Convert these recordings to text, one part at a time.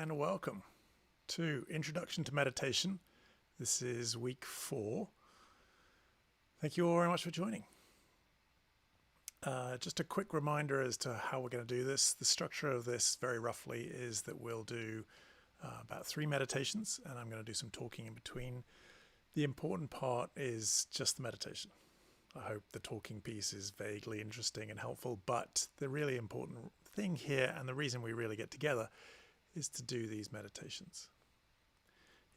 and welcome to Introduction to Meditation. This is week 4. Thank you all very much for joining. Just a quick reminder as to how we're going to do this. The structure of this, very roughly, is that we'll do about 3 meditations, and I'm going to do some talking in between. The important part is just the meditation. I hope the talking piece is vaguely interesting and helpful, but the really important thing here, and the reason we really get together, is to do these meditations.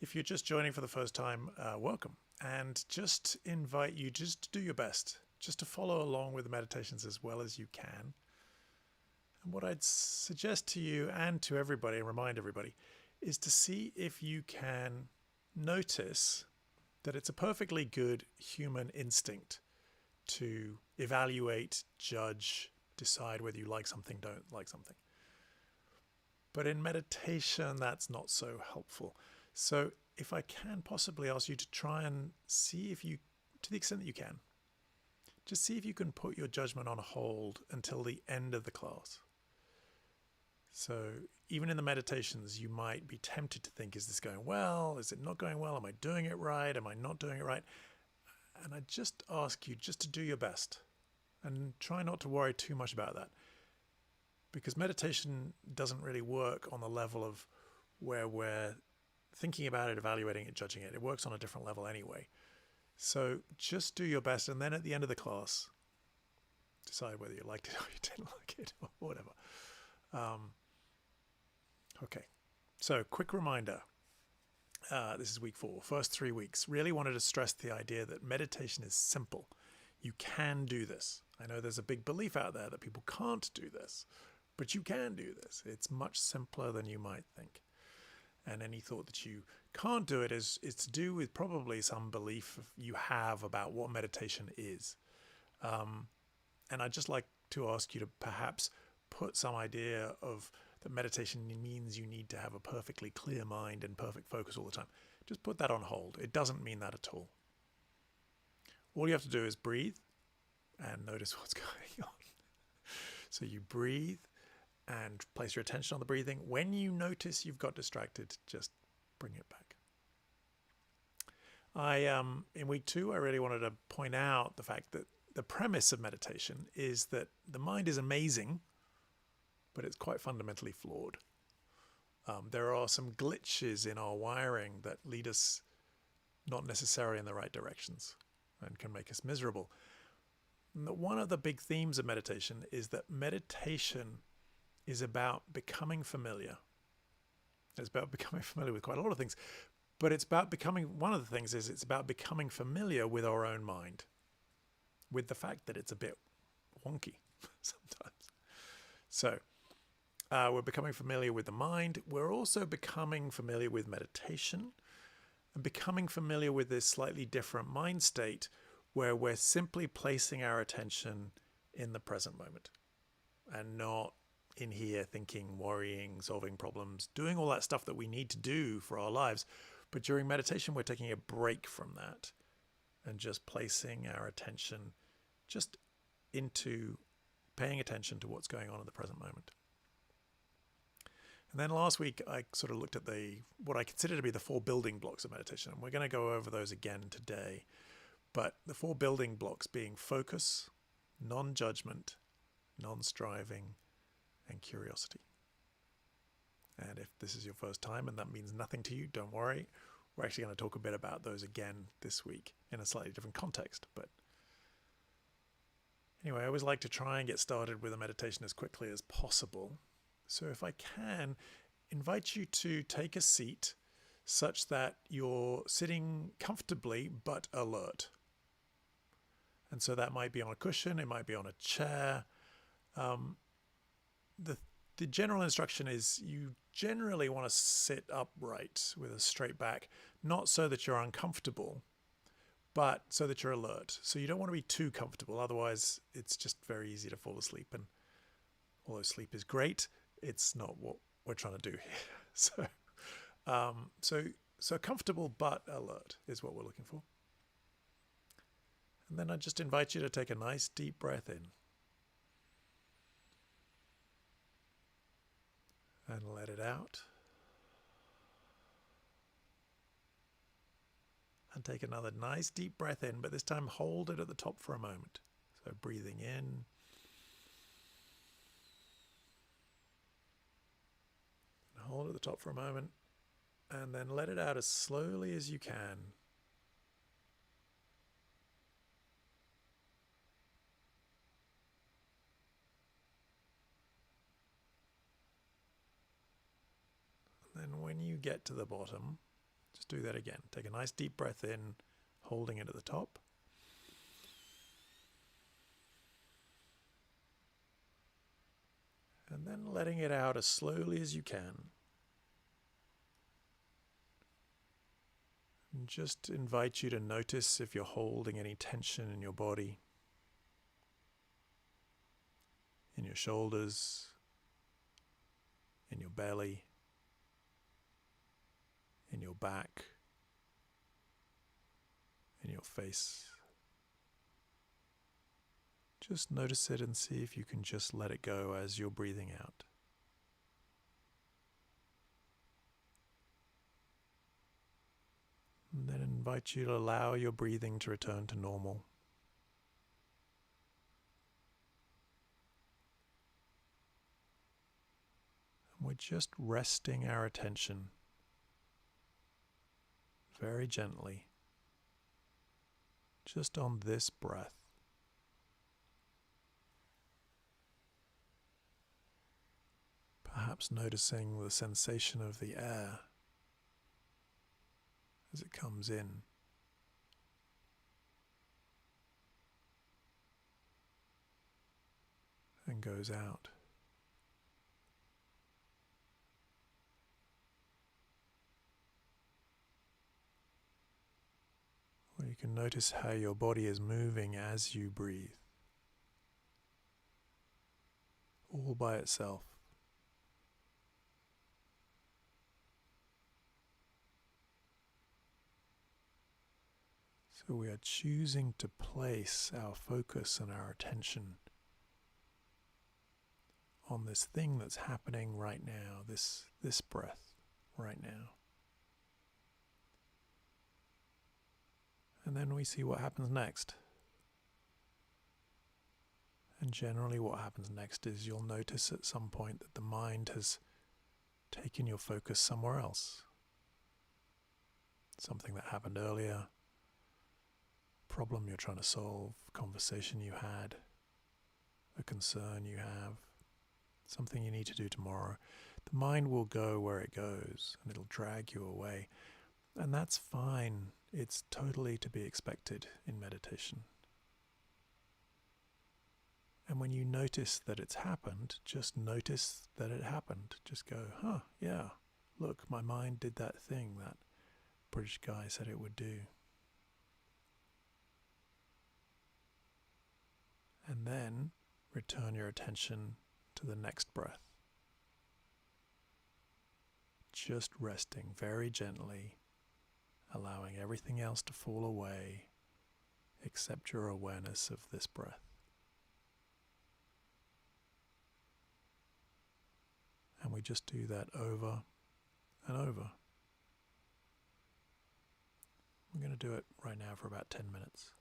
If you're just joining for the first time, welcome, and just invite you just to do your best, just to follow along with the meditations as well as you can. And what I'd suggest to you and to everybody, and remind everybody, is to see if you can notice that it's a perfectly good human instinct to evaluate, judge, decide whether you like something, don't like something. But in meditation, that's not so helpful. So if I can possibly ask you to try and see if you, to the extent that you can, just see if you can put your judgment on hold until the end of the class. So even in the meditations, you might be tempted to think, is this going well? Is it not going well? Am I doing it right? Am I not doing it right? And I just ask you just to do your best and try not to worry too much about that. Because meditation doesn't really work on the level of where we're thinking about it, evaluating it, judging it. It works on a different level anyway. So just do your best, and then at the end of the class, decide whether you liked it or you didn't like it or whatever. Okay, so quick reminder. This is week 4, first 3 weeks. Really wanted to stress the idea that meditation is simple. You can do this. I know there's a big belief out there that people can't do this, but you can do this. It's much simpler than you might think. And any thought that you can't do it is to do with probably some belief you have about what meditation is. And I'd just like to ask you to perhaps put some idea of that meditation means you need to have a perfectly clear mind and perfect focus all the time. Just put that on hold. It doesn't mean that at all. All you have to do is breathe and notice what's going on. So you breathe and place your attention on the breathing. When you notice you've got distracted, just bring it back. In week 2, I really wanted to point out the fact that the premise of meditation is that the mind is amazing, but it's quite fundamentally flawed. There are some glitches in our wiring that lead us not necessarily in the right directions and can make us miserable. And one of the big themes of meditation is that meditation is about becoming familiar. It's about becoming familiar with quite a lot of things, but it's about becoming, one of the things is it's about becoming familiar with our own mind, with the fact that it's a bit wonky sometimes. So we're becoming familiar with the mind. We're also becoming familiar with meditation and becoming familiar with this slightly different mind state where we're simply placing our attention in the present moment and not in here thinking, worrying, solving problems, doing all that stuff that we need to do for our lives. But during meditation, we're taking a break from that and just placing our attention just into paying attention to what's going on in the present moment. And then last week, I sort of looked at what I consider to be the 4 building blocks of meditation. And we're going to go over those again today. But the 4 building blocks being focus, non-judgment, non-striving, and curiosity. And if this is your first time and that means nothing to you, don't worry. We're actually going to talk a bit about those again this week in a slightly different context. But anyway, I always like to try and get started with a meditation as quickly as possible. So if I can, invite you to take a seat such that you're sitting comfortably but alert. And so that might be on a cushion, it might be on a chair. The general instruction is you generally want to sit upright with a straight back, not so that you're uncomfortable, but so that you're alert. So you don't want to be too comfortable, otherwise it's just very easy to fall asleep. And although sleep is great, it's not what we're trying to do here. So comfortable but alert is what we're looking for. And then I just invite you to take a nice deep breath in. And let it out. And take another nice deep breath in, but this time hold it at the top for a moment. So breathing in. Hold it at the top for a moment. And then let it out as slowly as you can. And then when you get to the bottom, just do that again. Take a nice deep breath in, holding it at the top. And then letting it out as slowly as you can. And just invite you to notice if you're holding any tension in your body, in your shoulders, in your belly, in your back, in your face. Just notice it and see if you can just let it go as you're breathing out. And then invite you to allow your breathing to return to normal. And we're just resting our attention very gently, just on this breath. Perhaps noticing the sensation of the air as it comes in and goes out. Or you can notice how your body is moving as you breathe, all by itself. So we are choosing to place our focus and our attention on this thing that's happening right now, this breath right now. And then we see what happens next. And generally what happens next is you'll notice at some point that the mind has taken your focus somewhere else. Something that happened earlier, problem you're trying to solve, conversation you had, a concern you have, something you need to do tomorrow. The mind will go where it goes and it'll drag you away. And that's fine. It's totally to be expected in meditation. And when you notice that it's happened, just notice that it happened. Just go, yeah, look, my mind did that thing that British guy said it would do. And then return your attention to the next breath. Just resting very gently, allowing everything else to fall away except your awareness of this breath. And we just do that over and over. We're going to do it right now for about 10 minutes.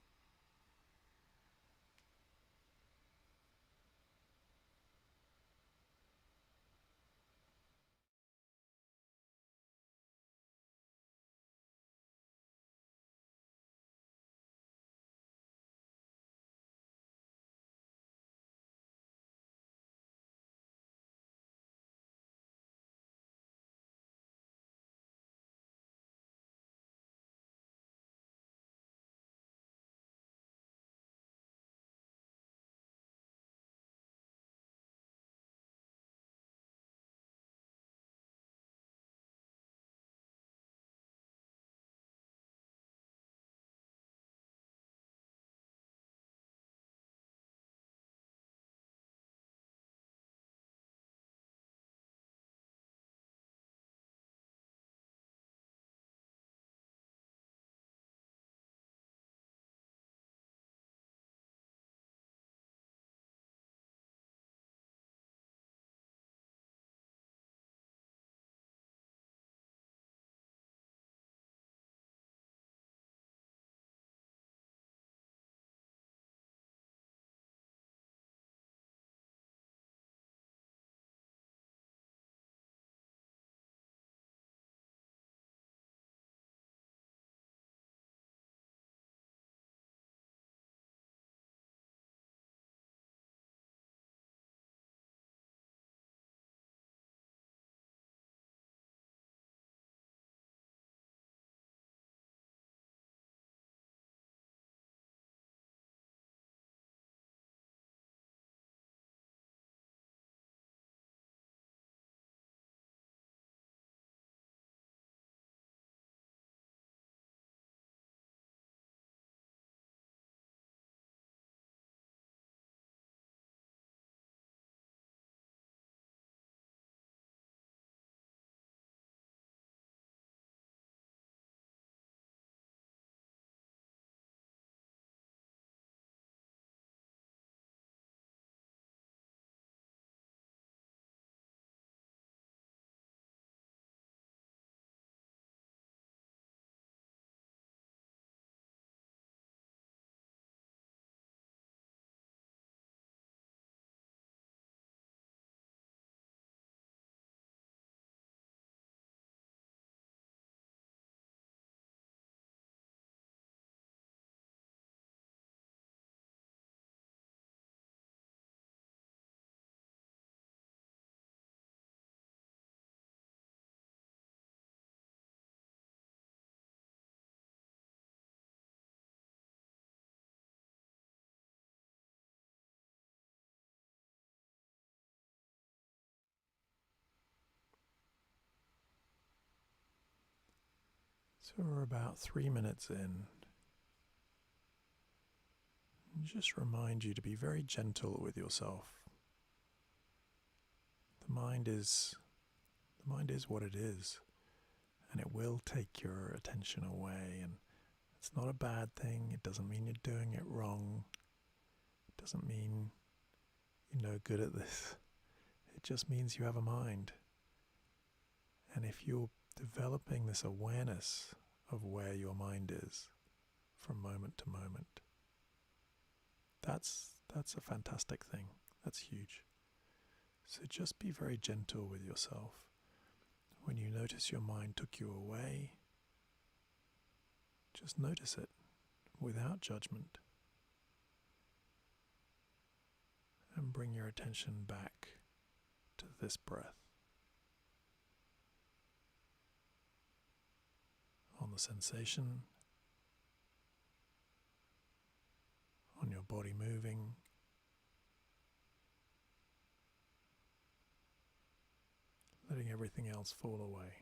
So we're about 3 minutes in. And just remind you to be very gentle with yourself. The mind is what it is, and it will take your attention away, and it's not a bad thing. It doesn't mean you're doing it wrong. It doesn't mean you're no good at this. It just means you have a mind. And if you're developing this awareness of where your mind is from moment to moment, that's a fantastic thing. That's huge. So just be very gentle with yourself. When you notice your mind took you away, just notice it without judgment and bring your attention back to this breath, on the sensation, on your body moving, letting everything else fall away.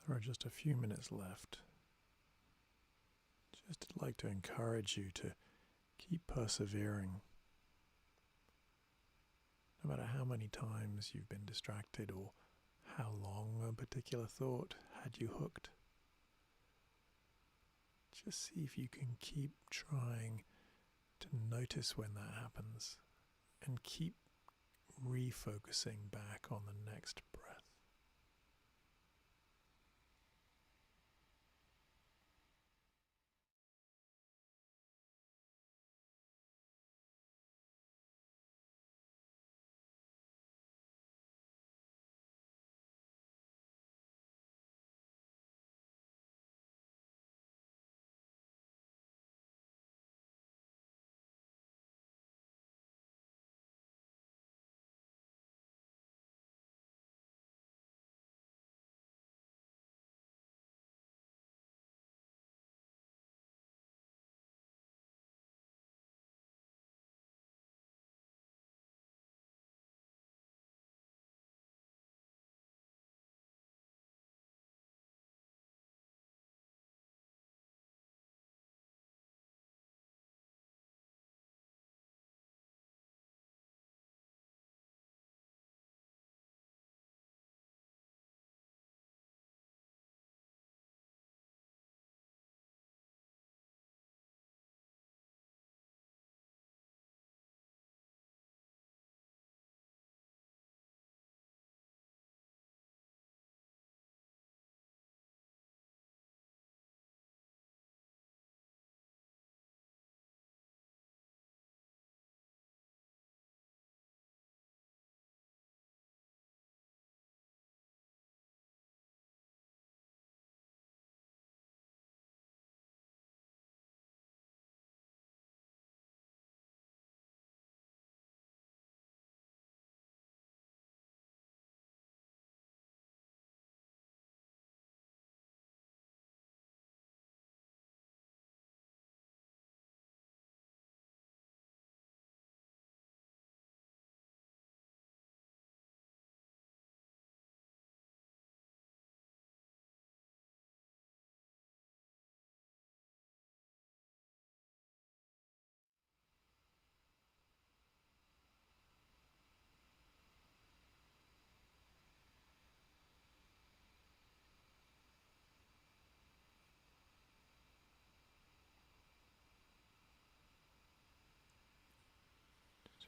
There are just a few minutes left. Just like to encourage you to keep persevering. No matter how many times you've been distracted or how long a particular thought had you hooked, just see if you can keep trying to notice when that happens and keep refocusing back on the next breath.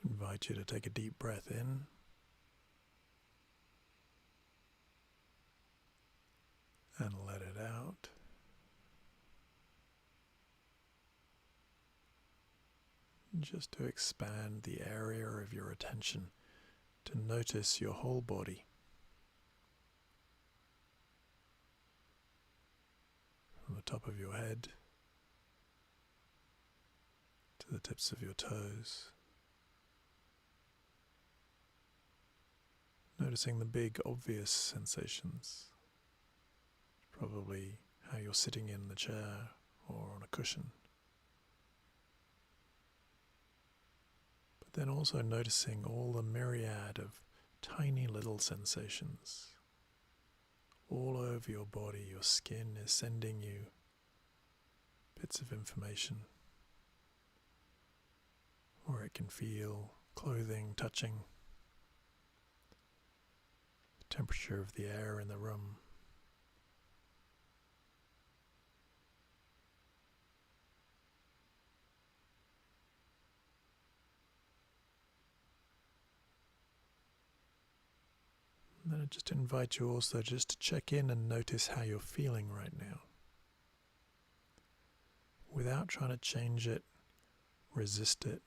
Invite you to take a deep breath in and let it out. Just to expand the area of your attention to notice your whole body. From the top of your head to the tips of your toes. Noticing the big obvious sensations. Probably how you're sitting in the chair or on a cushion. But then also noticing all the myriad of tiny little sensations. All over your body, your skin is sending you bits of information. Or it can feel clothing touching, the temperature of the air in the room. And then I just invite you also just to check in and notice how you're feeling right now. Without trying to change it, resist it,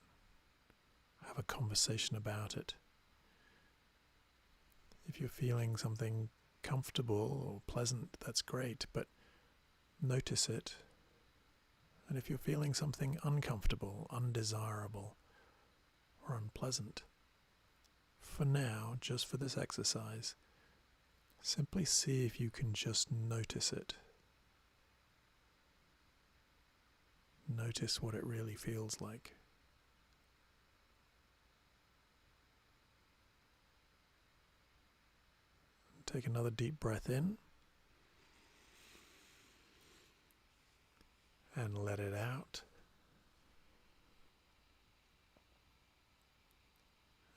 have a conversation about it. If you're feeling something comfortable or pleasant, that's great, but notice it. And if you're feeling something uncomfortable, undesirable, or unpleasant, for now, just for this exercise, simply see if you can just notice it. Notice what it really feels like. Take another deep breath in and let it out.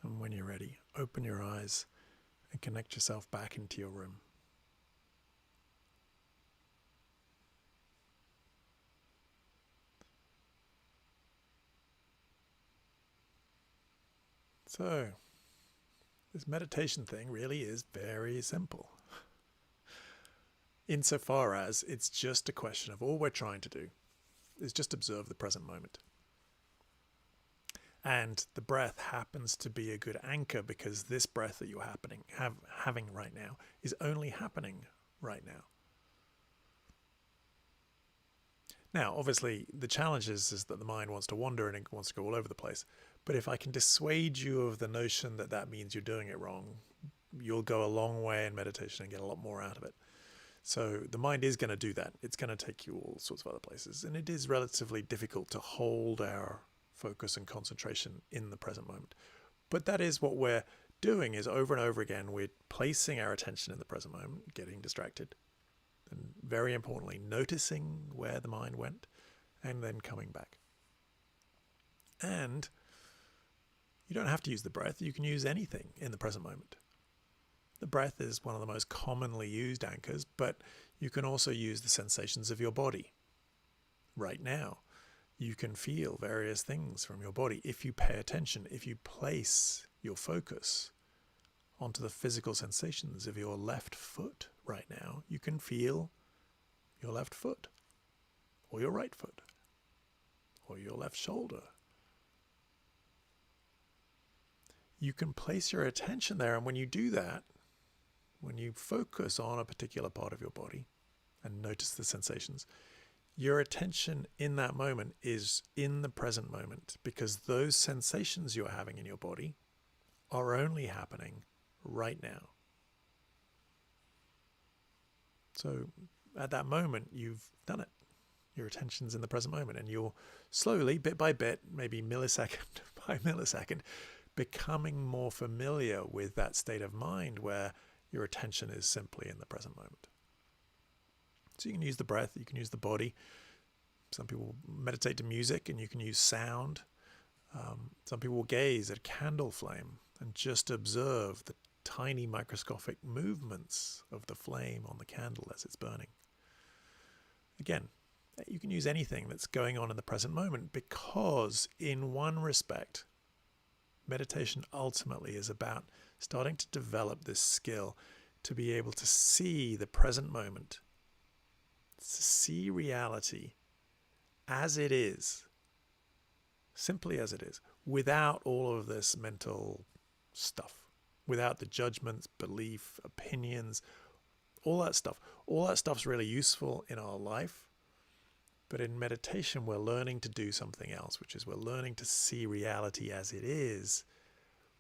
And when you're ready, open your eyes and connect yourself back into your room. So, this meditation thing really is very simple. Insofar as it's just a question of all we're trying to do is just observe the present moment. And the breath happens to be a good anchor because this breath that you're having right now is only happening right now. Now, obviously, the challenge is that the mind wants to wander and it wants to go all over the place. But if I can dissuade you of the notion that that means you're doing it wrong, you'll go a long way in meditation and get a lot more out of it. So the mind is going to do that. It's going to take you all sorts of other places. And it is relatively difficult to hold our focus and concentration in the present moment. But that is what we're doing, is over and over again, we're placing our attention in the present moment, getting distracted. And very importantly, noticing where the mind went and then coming back. And you don't have to use the breath. You can use anything in the present moment. The breath is one of the most commonly used anchors, but you can also use the sensations of your body. Right now, you can feel various things from your body if you pay attention, if you place your focus onto the physical sensations of your left foot right now. You can feel your left foot, or your right foot, or your left shoulder. You can place your attention there, and when you do that, when you focus on a particular part of your body and notice the sensations, your attention in that moment is in the present moment, because those sensations you're having in your body are only happening right now. So at that moment, you've done it. Your attention's in the present moment, and you're slowly, bit by bit, maybe millisecond by millisecond, becoming more familiar with that state of mind where your attention is simply in the present moment. So you can use the breath, you can use the body. Some people meditate to music, and you can use sound. Some people will gaze at a candle flame and just observe the tiny microscopic movements of the flame on the candle as it's burning. Again, you can use anything that's going on in the present moment, because in one respect, Meditation ultimately is about starting to develop this skill to be able to see the present moment, to see reality as it is, simply as it is, without all of this mental stuff, without the judgments, belief, opinions, all that stuff. All that stuff's really useful in our life. But in meditation, we're learning to do something else, which is we're learning to see reality as it is,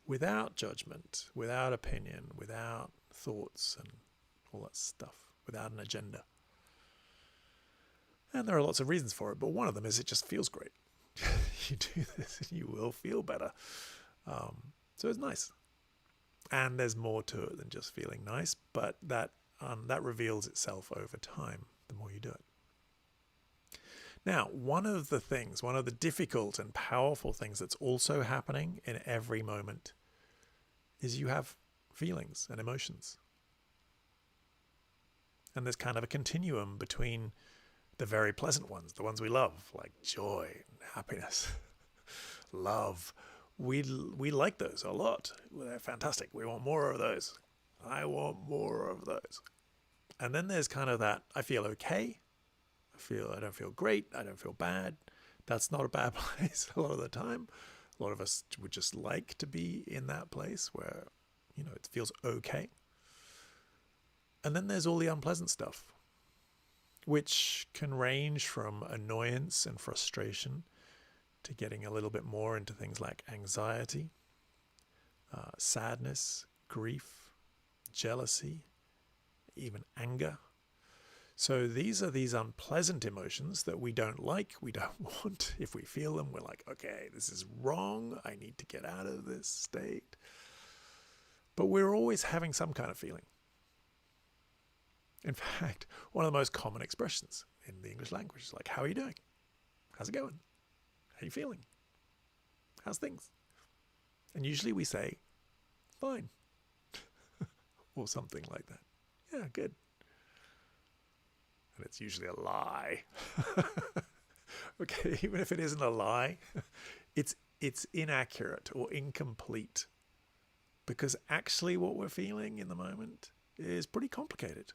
without judgment, without opinion, without thoughts and all that stuff, without an agenda. And there are lots of reasons for it, but one of them is it just feels great. You do this and you will feel better. So it's nice. And there's more to it than just feeling nice, but that reveals itself over time the more you do it. Now, one of the difficult and powerful things that's also happening in every moment is you have feelings and emotions. And there's kind of a continuum between the very pleasant ones, the ones we love, like joy and happiness, love. We like those a lot. They're fantastic. We want more of those. I want more of those. And then there's kind of that, I feel okay. I don't feel great. I don't feel bad. That's not a bad place a lot of the time. A lot of us would just like to be in that place where, it feels okay. And then there's all the unpleasant stuff, which can range from annoyance and frustration to getting a little bit more into things like anxiety, sadness, grief, jealousy, even anger. So these are these unpleasant emotions that we don't like, we don't want. If we feel them, we're like, okay, this is wrong. I need to get out of this state. But we're always having some kind of feeling. In fact, one of the most common expressions in the English language is like, how are you doing? How's it going? How are you feeling? How's things? And usually we say, fine. Or something like that. Yeah, good. And it's usually a lie. Okay, even if it isn't a lie, it's inaccurate or incomplete. Because actually what we're feeling in the moment is pretty complicated.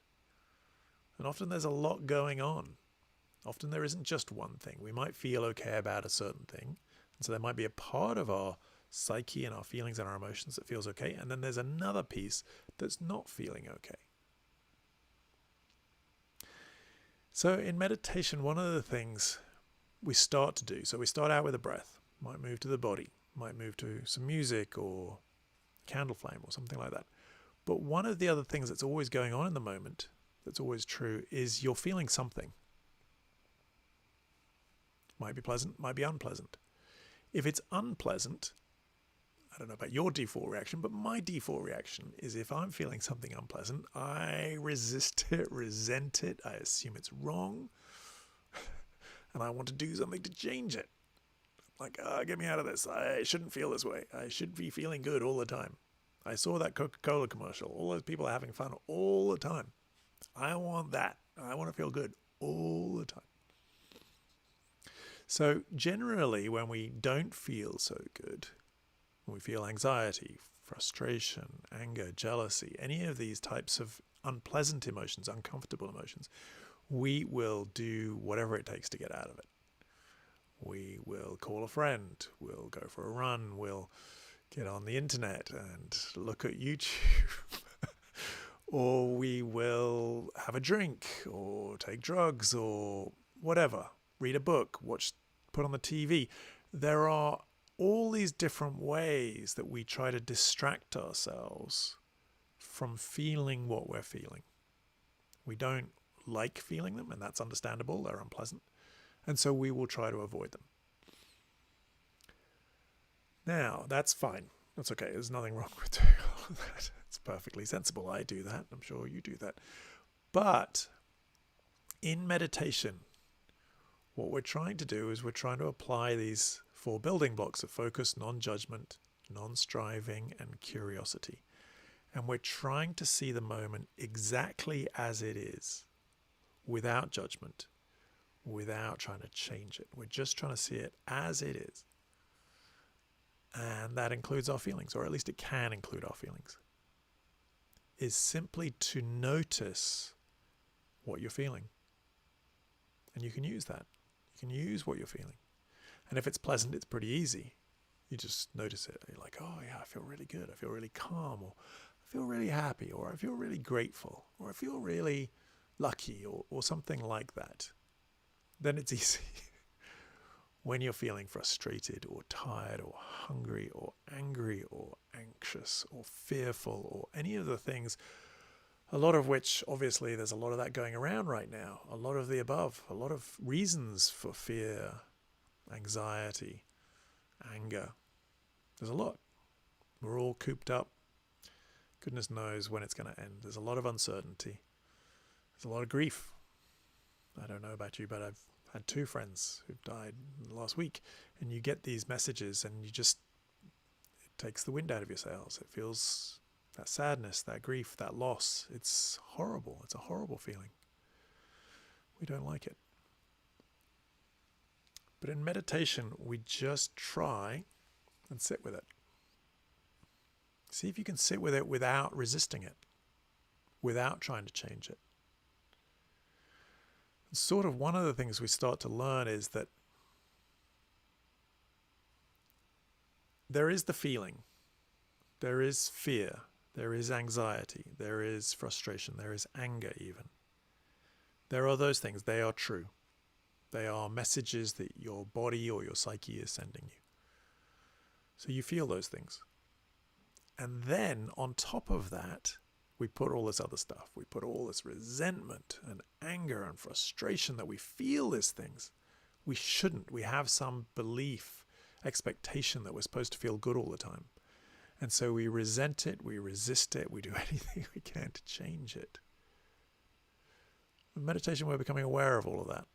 And often there's a lot going on. Often there isn't just one thing. We might feel okay about a certain thing. And so there might be a part of our psyche and our feelings and our emotions that feels okay. And then there's another piece that's not feeling okay. So in meditation, one of the things we start to do, so we start out with a breath, might move to the body, might move to some music or candle flame or something like that. But one of the other things that's always going on in the moment, that's always true, is you're feeling something. Might be pleasant, might be unpleasant. If it's unpleasant, I don't know about your default reaction, but my default reaction is if I'm feeling something unpleasant, I resist it, resent it, I assume it's wrong, and I want to do something to change it. Like, get me out of this. I shouldn't feel this way. I should be feeling good all the time. I saw that Coca-Cola commercial. All those people are having fun all the time. I want that. I want to feel good all the time. So generally, when we don't feel so good, when we feel anxiety, frustration, anger, jealousy, any of these types of unpleasant emotions, uncomfortable emotions, we will do whatever it takes to get out of it. We will call a friend, we'll go for a run, we'll get on the internet and look at YouTube, or we will have a drink, or take drugs, or whatever, read a book, put on the TV. There are all these different ways that we try to distract ourselves from feeling what we're feeling. We don't like feeling them, and that's understandable. They're unpleasant. And so we will try to avoid them. Now, that's fine. That's okay. There's nothing wrong with doing all of that. It's perfectly sensible. I do that. I'm sure you do that. But in meditation, what we're trying to do is we're trying to apply these 4 building blocks of focus, non-judgment, non-striving, and curiosity. And we're trying to see the moment exactly as it is, without judgment, without trying to change it. We're just trying to see it as it is. and that includes our feelings, or at least it can include our feelings, is simply to notice what you're feeling. And you can use that. You can use what you're feeling. And if it's pleasant, it's pretty easy. You just notice it. You're like, oh yeah, I feel really good. I feel really calm, or I feel really happy, or I feel really grateful, or I feel really lucky, or something like that. Then it's easy. When you're feeling frustrated or tired or hungry or angry or anxious or fearful or any of the things, a lot of which, obviously, there's a lot of that going around right now, a lot of the above, a lot of reasons for fear, anxiety, anger. There's a lot. We're all cooped up. Goodness knows when it's going to end. There's a lot of uncertainty. There's a lot of grief. I don't know about you, but I've had 2 friends who've died last week, and you get these messages and it takes the wind out of your sails. It feels that sadness, that grief, that loss. It's horrible. It's a horrible feeling. We don't like it. But in meditation, we just try and sit with it. See if you can sit with it without resisting it, without trying to change it. Sort of one of the things we start to learn is that there is the feeling, there is fear, there is anxiety, there is frustration, there is anger even. There are those things. They are true. They are messages that your body or your psyche is sending you. So you feel those things. And then on top of that, we put all this other stuff. We put all this resentment and anger and frustration that we feel these things. We shouldn't. We have some belief, expectation that we're supposed to feel good all the time. And so we resent it, we resist it, we do anything we can to change it. In meditation, we're becoming aware of all of that.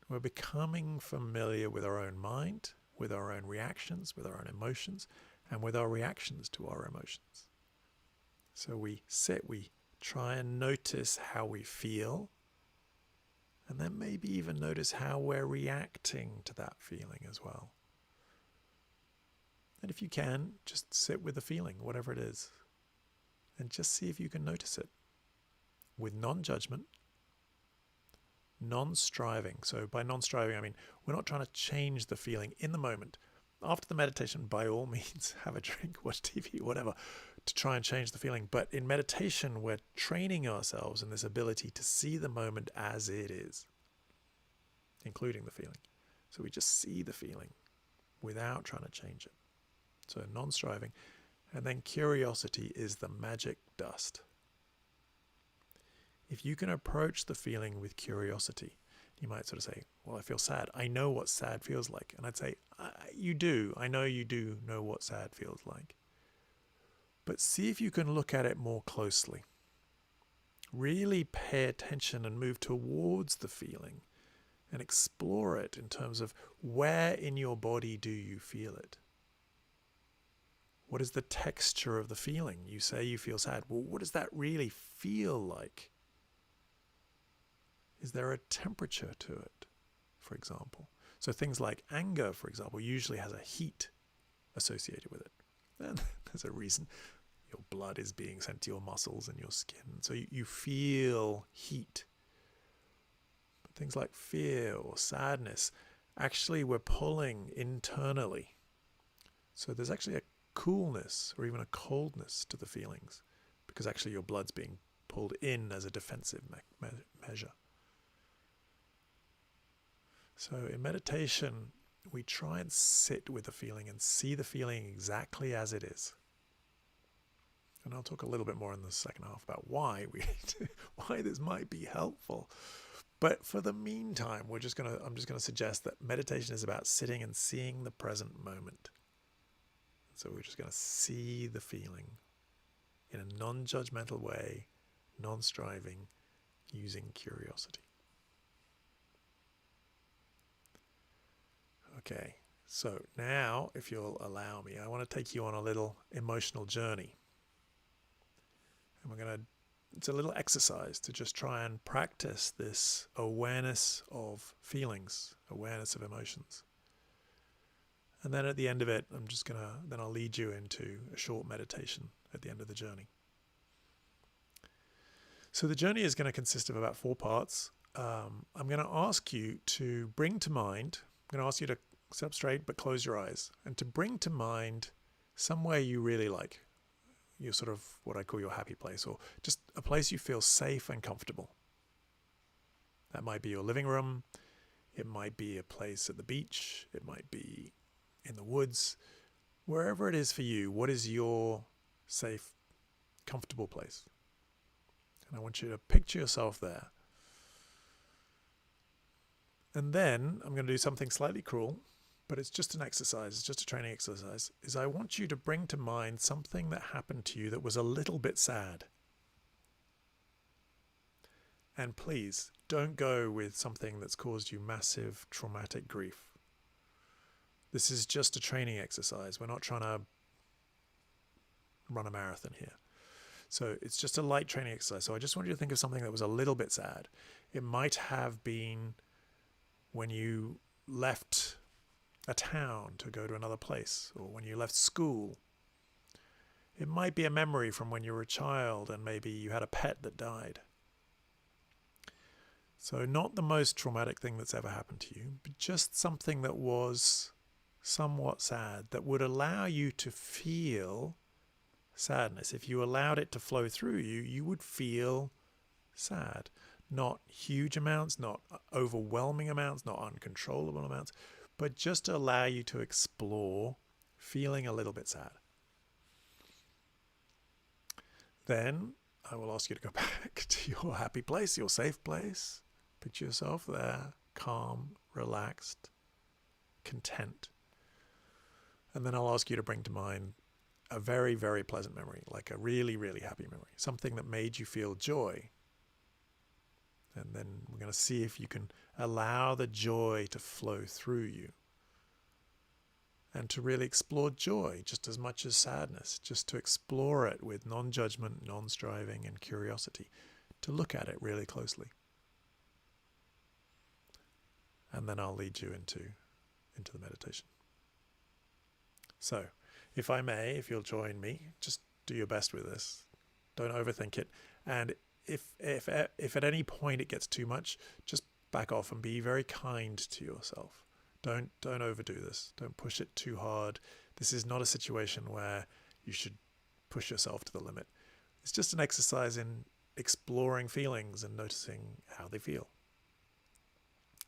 We're becoming familiar with our own mind, with our own reactions, with our own emotions, and with our reactions to our emotions. So we sit, we try and notice how we feel, and then maybe even notice how we're reacting to that feeling as well. And if you can, just sit with the feeling, whatever it is, and just see if you can notice it with non-judgment, non-striving. So by non-striving, I mean we're not trying to change the feeling in the moment. After the meditation, by all means, have a drink, watch TV, whatever, to try and change the feeling. But in meditation, we're training ourselves in this ability to see the moment as it is, including the feeling. So we just see the feeling without trying to change it. So non-striving. And then curiosity is the magic dust. If you can approach the feeling with curiosity, you might sort of say, well, I feel sad. I know what sad feels like. And I'd say, you do. I know you do know what sad feels like. But see if you can look at it more closely. Really pay attention and move towards the feeling and explore it in terms of where in your body do you feel it? What is the texture of the feeling? You say you feel sad. Well, what does that really feel like? Is there a temperature to it, for example? So things like anger, for example, usually has a heat associated with it. And there's a reason. Your blood is being sent to your muscles and your skin. So you feel heat. But things like fear or sadness, actually we're pulling internally. So there's actually a coolness or even a coldness to the feelings because actually your blood's being pulled in as a defensive measure. So in meditation, we try and sit with the feeling and see the feeling exactly as it is. And I'll talk a little bit more in the second half about why this might be helpful. But for the meantime, I'm just going to suggest that meditation is about sitting and seeing the present moment. So we're just going to see the feeling in a non-judgmental way, non-striving, using curiosity. Okay, so now, if you'll allow me, I want to take you on a little emotional journey. And it's a little exercise to just try and practice this awareness of feelings, awareness of emotions. And then at the end of it, then I'll lead you into a short meditation at the end of the journey. So the journey is going to consist of about 4 parts. I'm going to ask you to bring to mind, I'm going to ask you to sit up straight but close your eyes, and to bring to mind somewhere you really like, your sort of what I call your happy place, or just a place you feel safe and comfortable. That might be your living room, it might be a place at the beach, it might be in the woods, wherever it is for you. What is your safe, comfortable place? And I want you to picture yourself there. And then I'm going to do something slightly cruel, but it's just an exercise, it's just a training exercise, is I want you to bring to mind something that happened to you that was a little bit sad. And please, don't go with something that's caused you massive traumatic grief. This is just a training exercise. We're not trying to run a marathon here. So it's just a light training exercise. So I just want you to think of something that was a little bit sad. It might have been when you left a town to go to another place, or when you left school. It might be a memory from when you were a child and maybe you had a pet that died. So not the most traumatic thing that's ever happened to you, but just something that was somewhat sad, that would allow you to feel sadness. If you allowed it to flow through you, you would feel sad. Not huge amounts, not overwhelming amounts, not uncontrollable amounts, but just to allow you to explore feeling a little bit sad. Then I will ask you to go back to your happy place, your safe place. Picture yourself there, calm, relaxed, content. And then I'll ask you to bring to mind a very, very pleasant memory, like a really, really happy memory, something that made you feel joy. And then we're going to see if you can allow the joy to flow through you, and to really explore joy just as much as sadness, just to explore it with non-judgment, non-striving, and curiosity, to look at it really closely. And then I'll lead you into the meditation. So, if I may, if you'll join me, just do your best with this. Don't overthink it. And if at any point it gets too much, just back off and be very kind to yourself. Don't overdo this. Don't push it too hard. This is not a situation where you should push yourself to the limit. It's just an exercise in exploring feelings and noticing how they feel.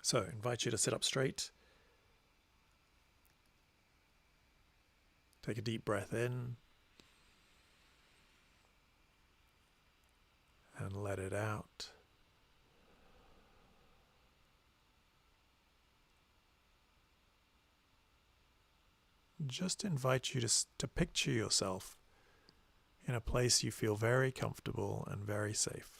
So I invite you to sit up straight. Take a deep breath in and let it out. Just invite you to picture yourself in a place you feel very comfortable and very safe.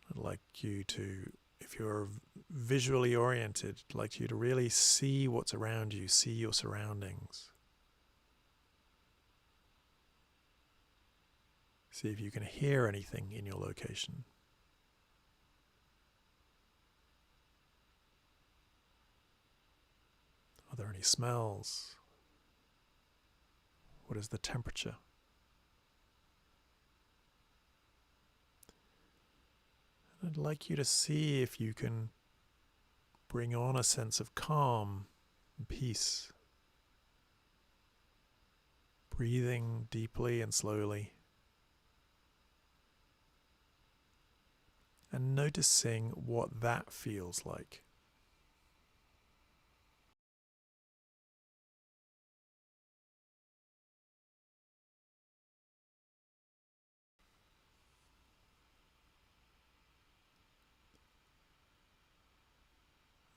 I'd like you to, if you're visually oriented, I'd like you to really see what's around you, see your surroundings. See if you can hear anything in your location. Are there any smells? What is the temperature? And I'd like you to see if you can bring on a sense of calm and peace. Breathing deeply and slowly. And noticing what that feels like.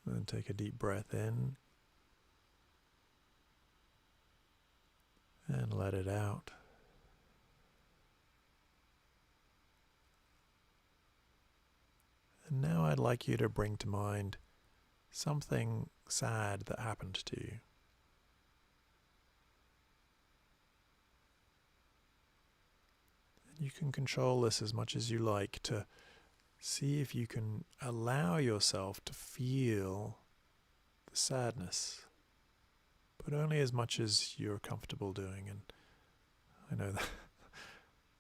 Then take a deep breath in and let it out. And now I'd like you to bring to mind something sad that happened to you. You can control this as much as you like to see if you can allow yourself to feel the sadness, but only as much as you're comfortable doing. And I know that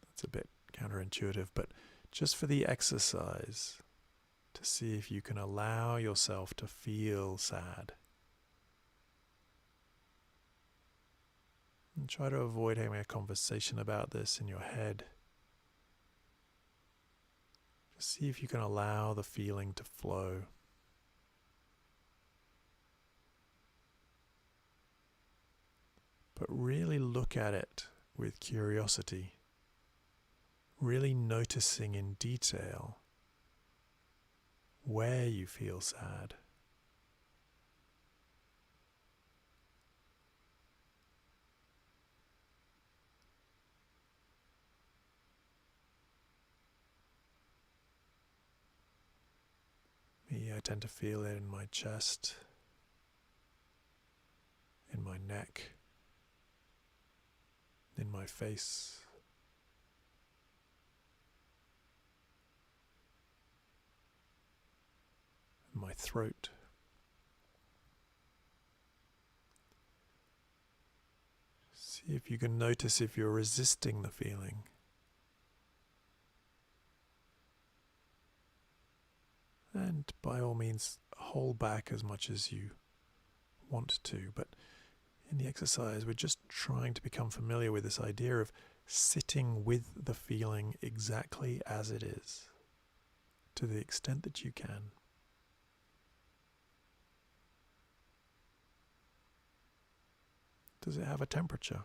that's a bit counterintuitive, but just for the exercise, to see if you can allow yourself to feel sad. And try to avoid having a conversation about this in your head. Just see if you can allow the feeling to flow. But really look at it with curiosity. Really noticing in detail where you feel sad. Me, I tend to feel it in my chest, in my neck, in my face. My throat. See if you can notice if you're resisting the feeling. And by all means, hold back as much as you want to. But in the exercise, we're just trying to become familiar with this idea of sitting with the feeling exactly as it is, to the extent that you can. Does it have a temperature?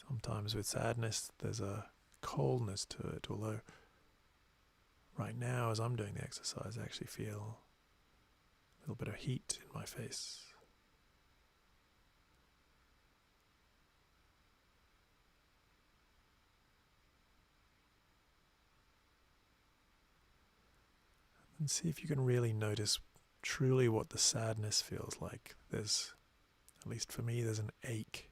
Sometimes with sadness, there's a coldness to it, although right now, as I'm doing the exercise, I actually feel a little bit of heat in my face. And see if you can really notice truly what the sadness feels like. There's, at least for me, there's an ache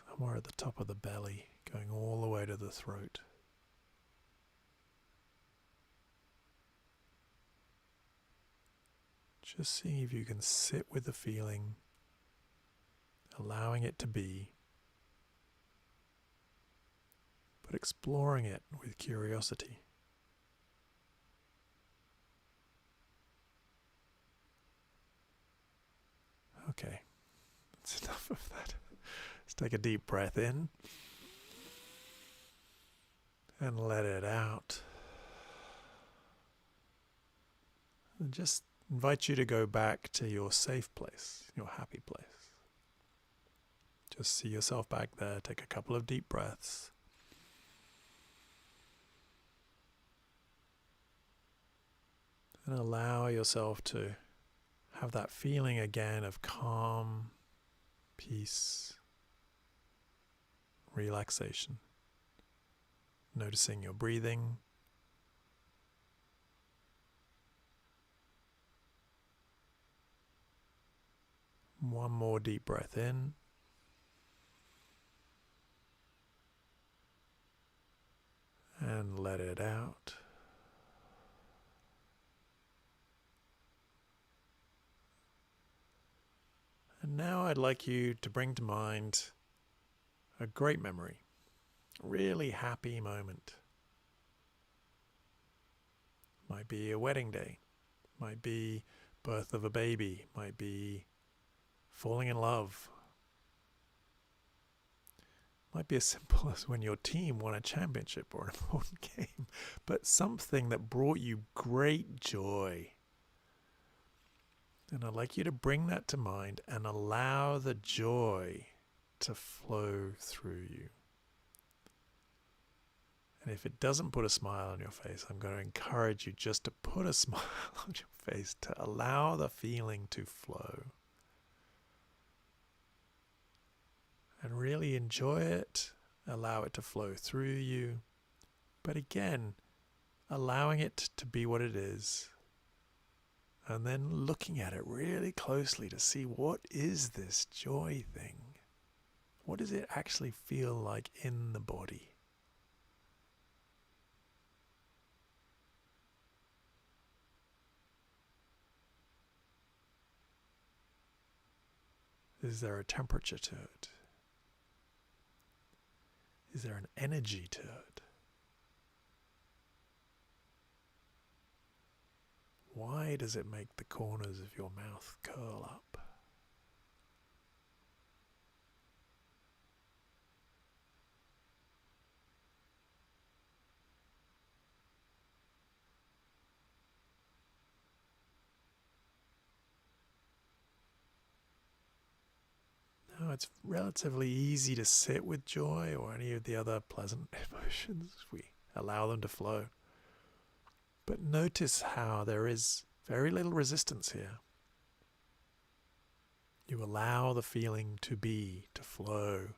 somewhere at the top of the belly, going all the way to the throat. Just seeing if you can sit with the feeling, allowing it to be, but exploring it with curiosity. Okay, that's enough of that. Let's take a deep breath in and let it out. And just invite you to go back to your safe place, your happy place. Just see yourself back there. Take a couple of deep breaths. And allow yourself to have that feeling again of calm, peace, relaxation. Noticing your breathing. One more deep breath in. And let it out. And now I'd like you to bring to mind a great memory, a really happy moment. Might be a wedding day, might be birth of a baby, might be falling in love. Might be as simple as when your team won a championship or an important game, but something that brought you great joy. And I'd like you to bring that to mind and allow the joy to flow through you. And if it doesn't put a smile on your face, I'm going to encourage you just to put a smile on your face, to allow the feeling to flow. And really enjoy it, allow it to flow through you. But again, allowing it to be what it is. and then looking at it really closely to see, what is this joy thing? What does it actually feel like in the body? Is there a temperature to it? Is there an energy to it? Why does it make the corners of your mouth curl up? Now, it's relatively easy to sit with joy or any of the other pleasant emotions if we allow them to flow. But notice how there is very little resistance here. You allow the feeling to be, to flow.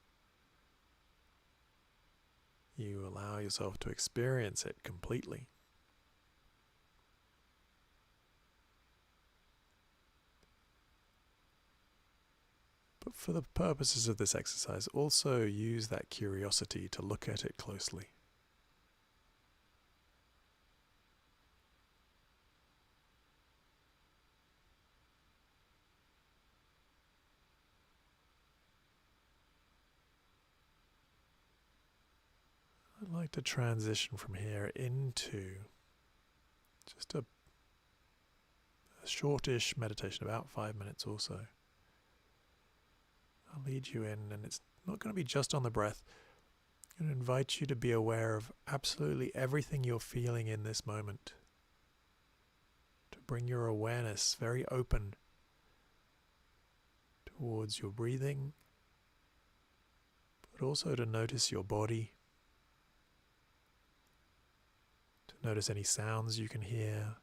You allow yourself to experience it completely. But for the purposes of this exercise, also use that curiosity to look at it closely. I'd like to transition from here into just a shortish meditation, about 5 minutes or so. I'll lead you in, and it's not going to be just on the breath. I'm going to invite you to be aware of absolutely everything you're feeling in this moment. To bring your awareness very open towards your breathing, but also to notice your body, to notice any sounds you can hear,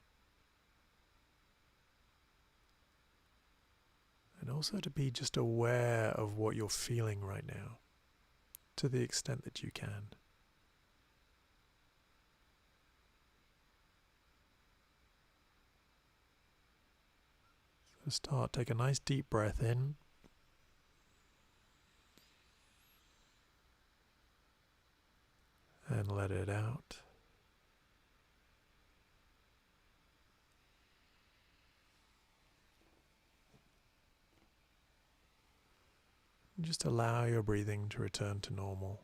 and also to be just aware of what you're feeling right now, to the extent that you can. So start, take a nice deep breath in. And let it out. Just allow your breathing to return to normal.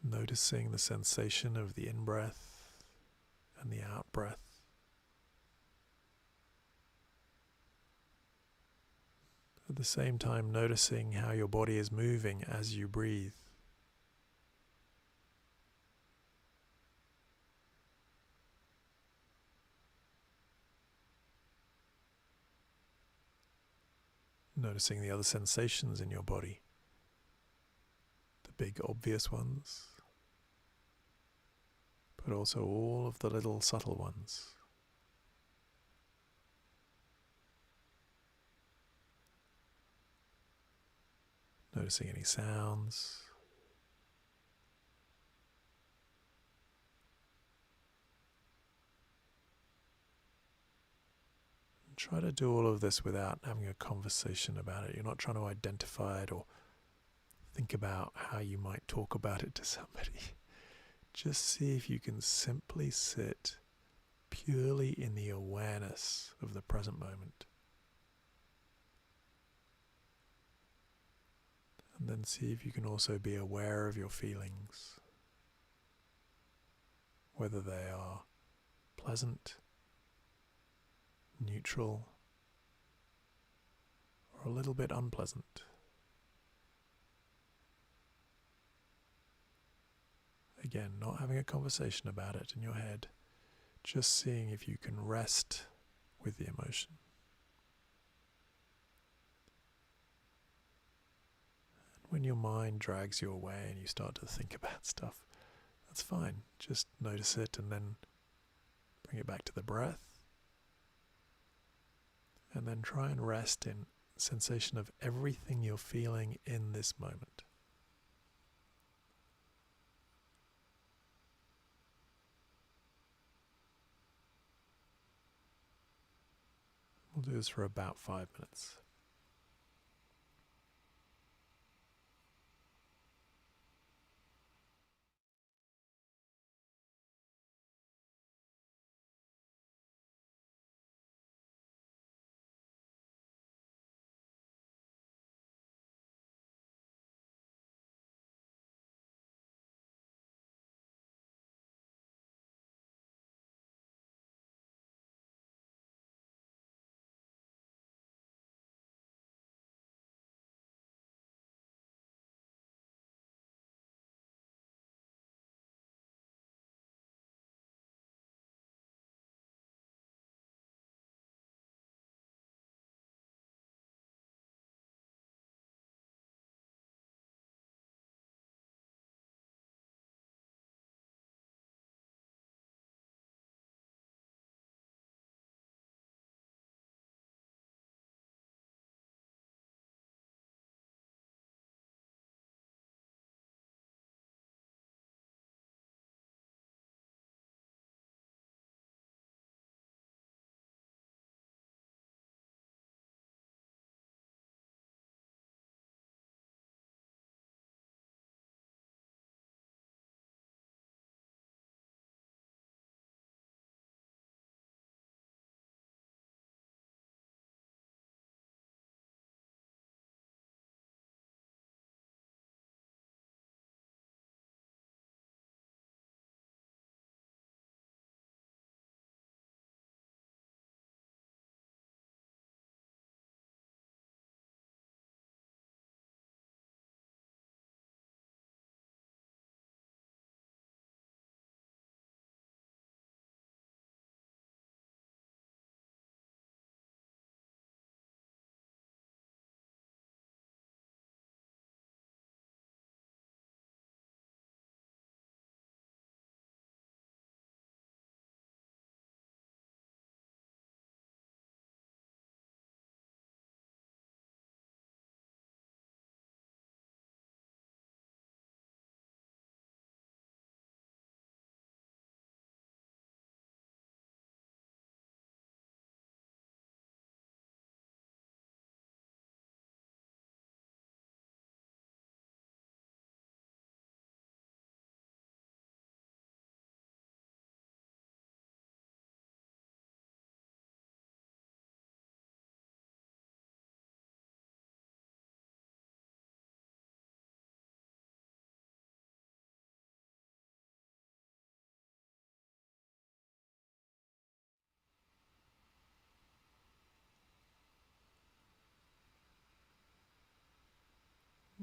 Noticing the sensation of the in-breath and the out-breath. At the same time, noticing how your body is moving as you breathe. Noticing the other sensations in your body, the big obvious ones, but also all of the little subtle ones. Noticing any sounds. Try to do all of this without having a conversation about it. You're not trying to identify it or think about how you might talk about it to somebody. Just see if you can simply sit purely in the awareness of the present moment. And then see if you can also be aware of your feelings, whether they are pleasant, neutral, or a little bit unpleasant. Again, not having a conversation about it in your head, just seeing if you can rest with the emotion. And when your mind drags you away and you start to think about stuff, that's fine. Just notice it and then bring it back to the breath. And then try and rest in sensation of everything you're feeling in this moment. We'll do this for about 5 minutes.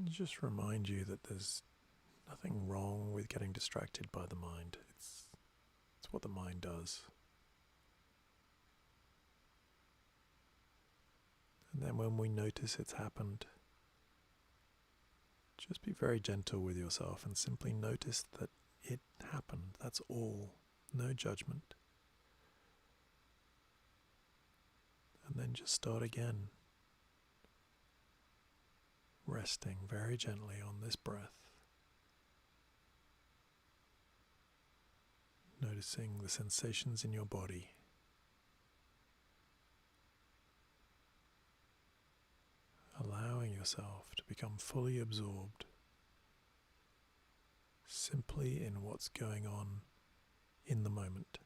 Just remind you that there's nothing wrong with getting distracted by the mind. It's what the mind does. And then when we notice it's happened, just be very gentle with yourself and simply notice that it happened. That's all. No judgment. And then just start again. Resting very gently on this breath. Noticing the sensations in your body. Allowing yourself to become fully absorbed simply in what's going on in the moment.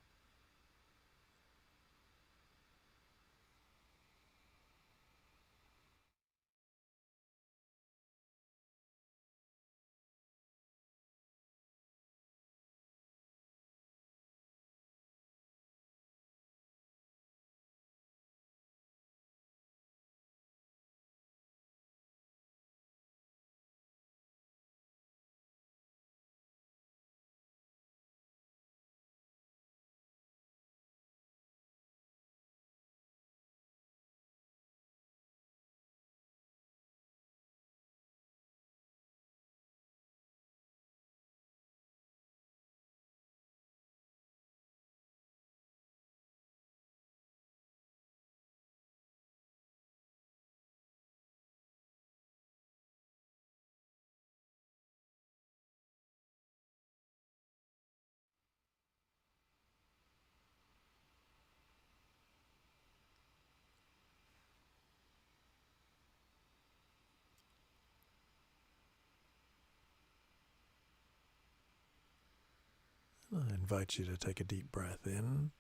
I invite you to take a deep breath in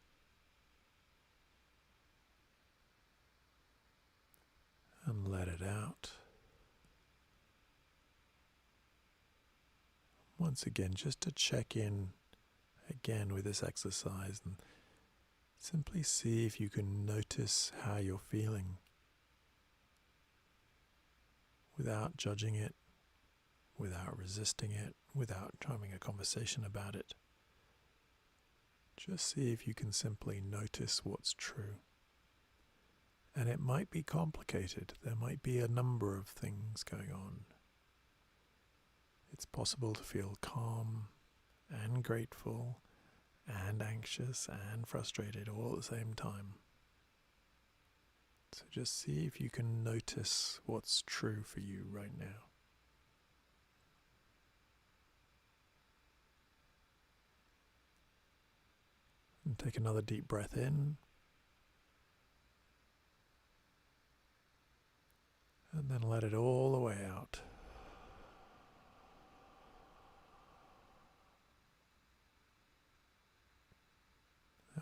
and let it out. Once again, just to check in again with this exercise and simply see if you can notice how you're feeling without judging it, without resisting it, without having a conversation about it. Just see if you can simply notice what's true. And it might be complicated. There might be a number of things going on. It's possible to feel calm and grateful and anxious and frustrated all at the same time. So just see if you can notice what's true for you right now. And take another deep breath in. And then let it all the way out.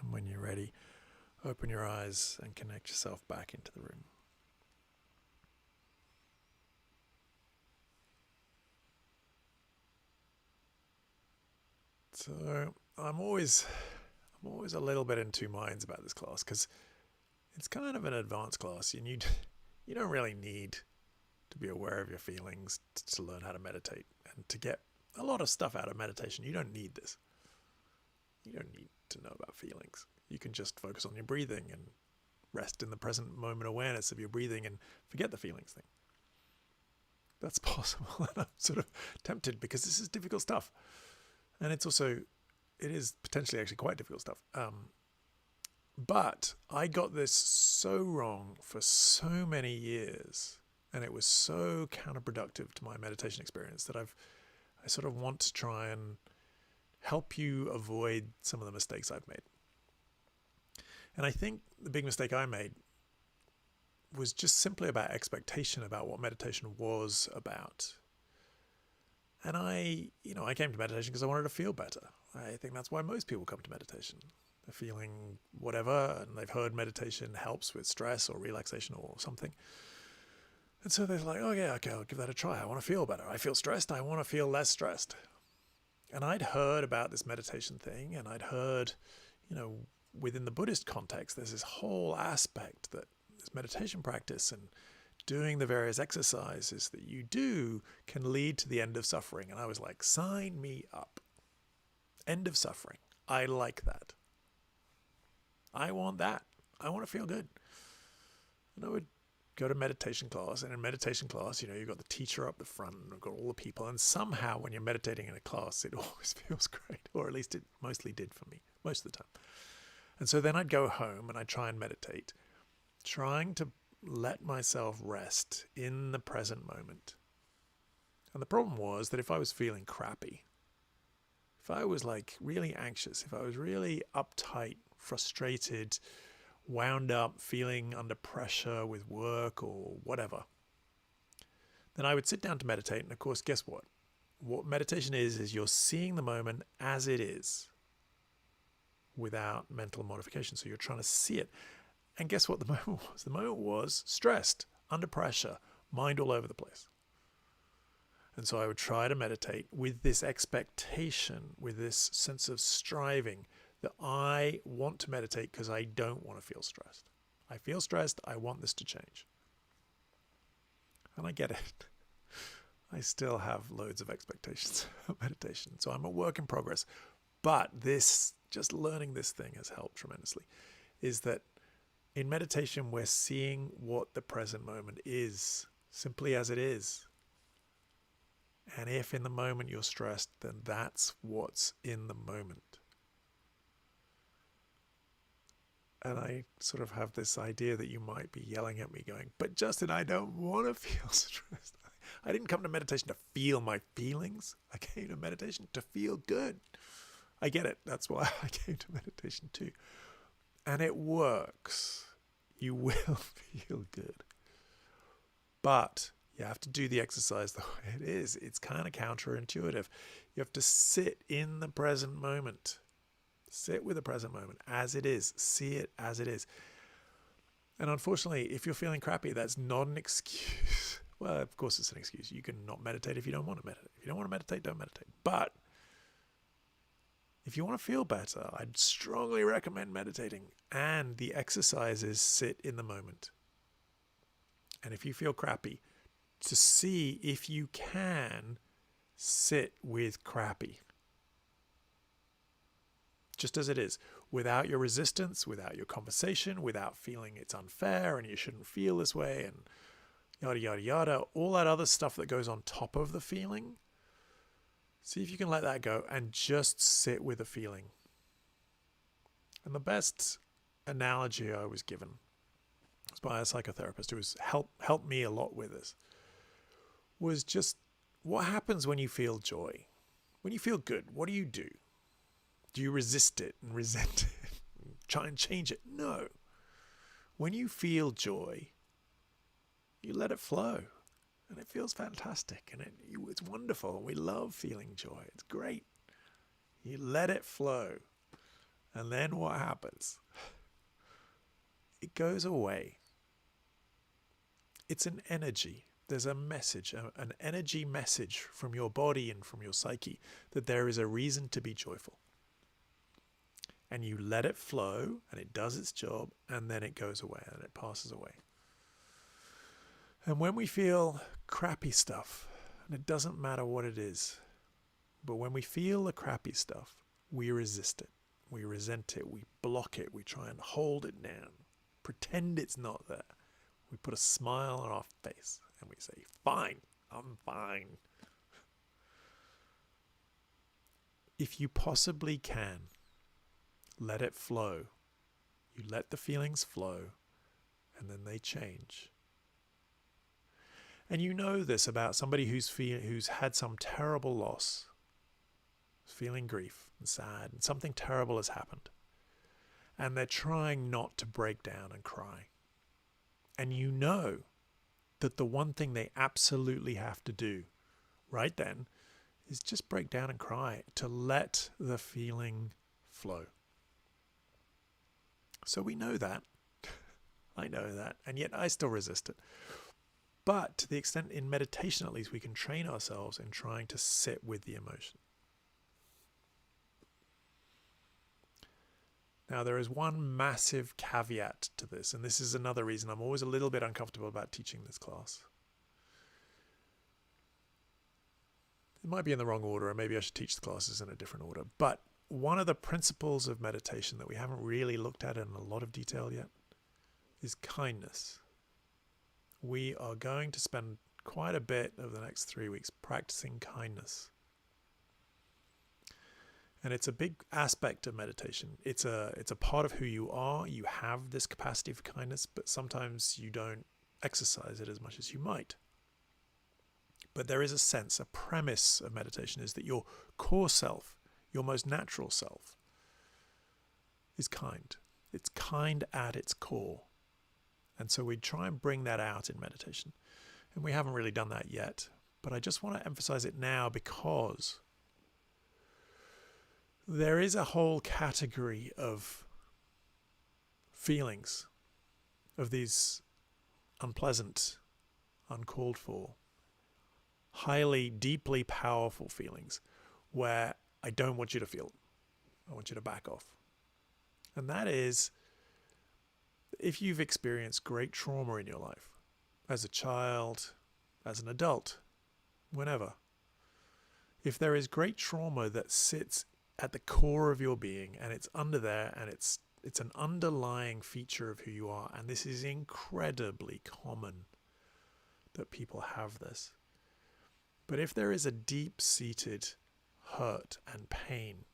And when you're ready, open your eyes and connect yourself back into the room. So I'm always a little bit in two minds about this class because it's kind of an advanced class and you don't really need to be aware of your feelings to learn how to meditate. And to get a lot of stuff out of meditation, you don't need this. You don't need to know about feelings. You can just focus on your breathing and rest in the present moment awareness of your breathing and forget the feelings thing. That's possible. And I'm sort of tempted because this is difficult stuff. And it is potentially actually quite difficult stuff. But I got this so wrong for so many years, and it was so counterproductive to my meditation experience that I sort of want to try and help you avoid some of the mistakes I've made. And I think the big mistake I made was just simply about expectation about what meditation was about. And I came to meditation because I wanted to feel better. I think that's why most people come to meditation. They're feeling whatever, and they've heard meditation helps with stress or relaxation or something. And so they're like, oh yeah, okay, I'll give that a try. I want to feel better. I feel stressed. I want to feel less stressed. And I'd heard about this meditation thing, and I'd heard, within the Buddhist context, there's this whole aspect that this meditation practice and doing the various exercises that you do can lead to the end of suffering. And I was like, sign me up. End of suffering. I like that. I want that. I want to feel good. And I would go to meditation class, and in meditation class, you've got the teacher up the front, and I've got all the people, and somehow when you're meditating in a class, it always feels great, or at least it mostly did for me, most of the time. And so then I'd go home and I'd try and meditate, trying to let myself rest in the present moment. And the problem was that if I was feeling crappy, if I was like really anxious, if I was really uptight, frustrated, wound up, feeling under pressure with work or whatever, then I would sit down to meditate. And of course, guess what? What meditation is you're seeing the moment as it is without mental modification. So you're trying to see it. And guess what the moment was? The moment was stressed, under pressure, mind all over the place. And so I would try to meditate with this expectation, with this sense of striving that I want to meditate because I don't want to feel stressed. I feel stressed. I want this to change. And I get it. I still have loads of expectations of meditation. So I'm a work in progress. But just learning this thing has helped tremendously, is that in meditation, we're seeing what the present moment is, simply as it is. And if in the moment you're stressed, then that's what's in the moment. And I sort of have this idea that you might be yelling at me going, but Justin, I don't want to feel stressed. I didn't come to meditation to feel my feelings. I came to meditation to feel good. I get it. That's why I came to meditation too. And it works. You will feel good. But you have to do the exercise the way it is. It's kind of counterintuitive. You have to sit in the present moment. Sit with the present moment as it is. See it as it is. And unfortunately, if you're feeling crappy, that's not an excuse. Well, of course it's an excuse. You can not meditate if you don't want to meditate. If you don't want to meditate, don't meditate. But if you want to feel better, I'd strongly recommend meditating. And the exercises sit in the moment. And if you feel crappy, to see if you can sit with crappy. Just as it is, without your resistance, without your conversation, without feeling it's unfair and you shouldn't feel this way and yada, yada, yada, all that other stuff that goes on top of the feeling. See if you can let that go and just sit with the feeling. And the best analogy I was given was by a psychotherapist who was helped me a lot with this, was just what happens when you feel joy? When you feel good, what do? Do you resist it and resent it and try and change it? No. When you feel joy, you let it flow. And it feels fantastic. And it's wonderful. We love feeling joy. It's great. You let it flow. And then what happens? It goes away. It's an energy. There's a message, an energy message from your body and from your psyche that there is a reason to be joyful. And you let it flow, and it does its job, and then it goes away, and it passes away. And when we feel crappy stuff, and it doesn't matter what it is, but when we feel the crappy stuff, we resist it. We resent it. We block it. We try and hold it down. Pretend it's not there. We put a smile on our face, and we say, fine, I'm fine. If you possibly can, let it flow. You let the feelings flow, and then they change. And you know this about somebody who's had some terrible loss, feeling grief and sad, and something terrible has happened. And they're trying not to break down and cry. And you know that the one thing they absolutely have to do right then is just break down and cry, to let the feeling flow. So we know that. I know that. And yet I still resist it. But to the extent in meditation, at least, we can train ourselves in trying to sit with the emotion. Now, there is one massive caveat to this, and this is another reason I'm always a little bit uncomfortable about teaching this class. It might be in the wrong order, and maybe I should teach the classes in a different order. But one of the principles of meditation that we haven't really looked at in a lot of detail yet is kindness. We are going to spend quite a bit of the next 3 weeks practicing kindness. And it's a big aspect of meditation. It's a part of who you are. You have this capacity for kindness, but sometimes you don't exercise it as much as you might. But there is a sense, a premise of meditation is that your core self, your most natural self, is kind. It's kind at its core. And so we try and bring that out in meditation. And we haven't really done that yet. But I just want to emphasize it now because there is a whole category of feelings, of these unpleasant, uncalled for, highly, deeply powerful feelings where I don't want you to feel them. I want you to back off. And that is, if you've experienced great trauma in your life, as a child, as an adult, whenever, if there is great trauma that sits at the core of your being and it's under there and it's an underlying feature of who you are, and this is incredibly common that people have this. But if there is a deep-seated hurt and pain,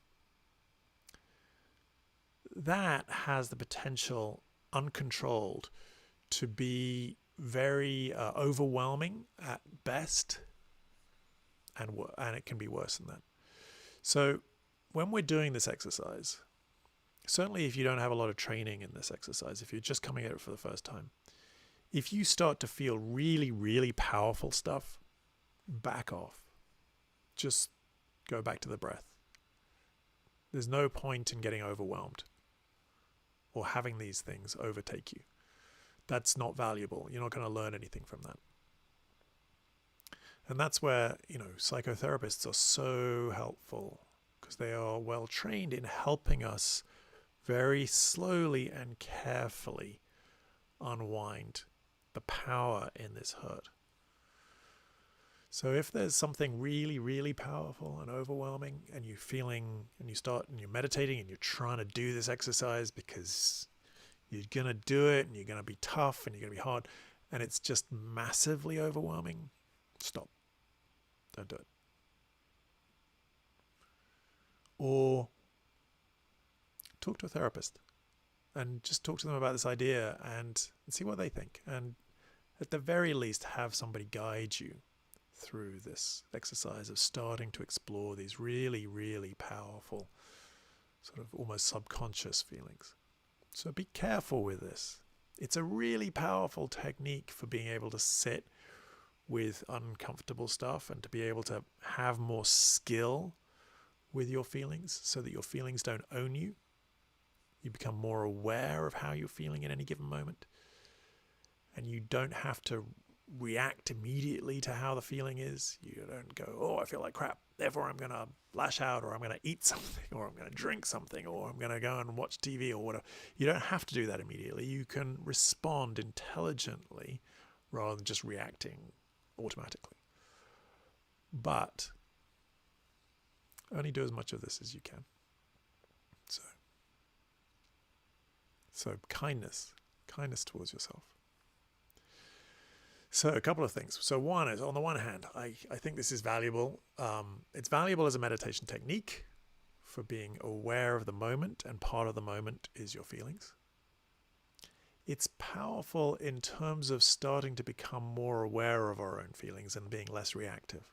that has the potential, uncontrolled, to be very overwhelming at best, and it can be worse than that. So when we're doing this exercise, certainly if you don't have a lot of training in this exercise, if you're just coming at it for the first time, if you start to feel really, really powerful stuff, back off. Just Go back to the breath. There's no point in getting overwhelmed or having these things overtake you. That's not valuable. You're not going to learn anything from that. And that's where, psychotherapists are so helpful, because they are well trained in helping us very slowly and carefully unwind the power in this hurt. So if there's something really, really powerful and overwhelming, and you're meditating and you're trying to do this exercise because you're going to do it and you're going to be tough and you're going to be hard, and it's just massively overwhelming, stop. Don't do it. Or talk to a therapist and just talk to them about this idea and see what they think. And at the very least, have somebody guide you through this exercise of starting to explore these really, really powerful, sort of almost subconscious feelings. So be careful with this. It's a really powerful technique for being able to sit with uncomfortable stuff and to be able to have more skill with your feelings so that your feelings don't own you. You become more aware of how you're feeling in any given moment. And you don't have to react immediately to how the feeling is. You don't go, oh, I feel like crap, therefore I'm going to lash out, or I'm going to eat something, or I'm going to drink something, or I'm going to go and watch TV or whatever. You don't have to do that immediately. You can respond intelligently rather than just reacting automatically. But only do as much of this as you can. So kindness towards yourself. So a couple of things. So one is, on the one hand, I think this is valuable. It's valuable as a meditation technique for being aware of the moment, and part of the moment is your feelings. It's powerful in terms of starting to become more aware of our own feelings and being less reactive.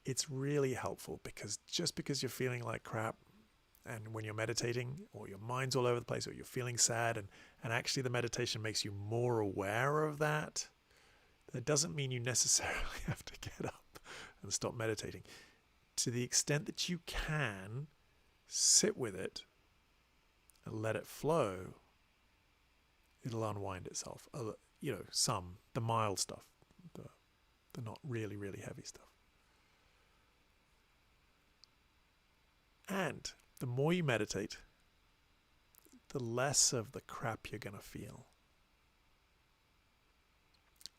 It's really helpful because just because you're feeling like crap, and when you're meditating, or your mind's all over the place, or you're feeling sad, and actually the meditation makes you more aware of that, that doesn't mean you necessarily have to get up and stop meditating. To the extent that you can, sit with it and let it flow, it'll unwind itself. The mild stuff, the not really, really heavy stuff. And the more you meditate, the less of the crap you're going to feel.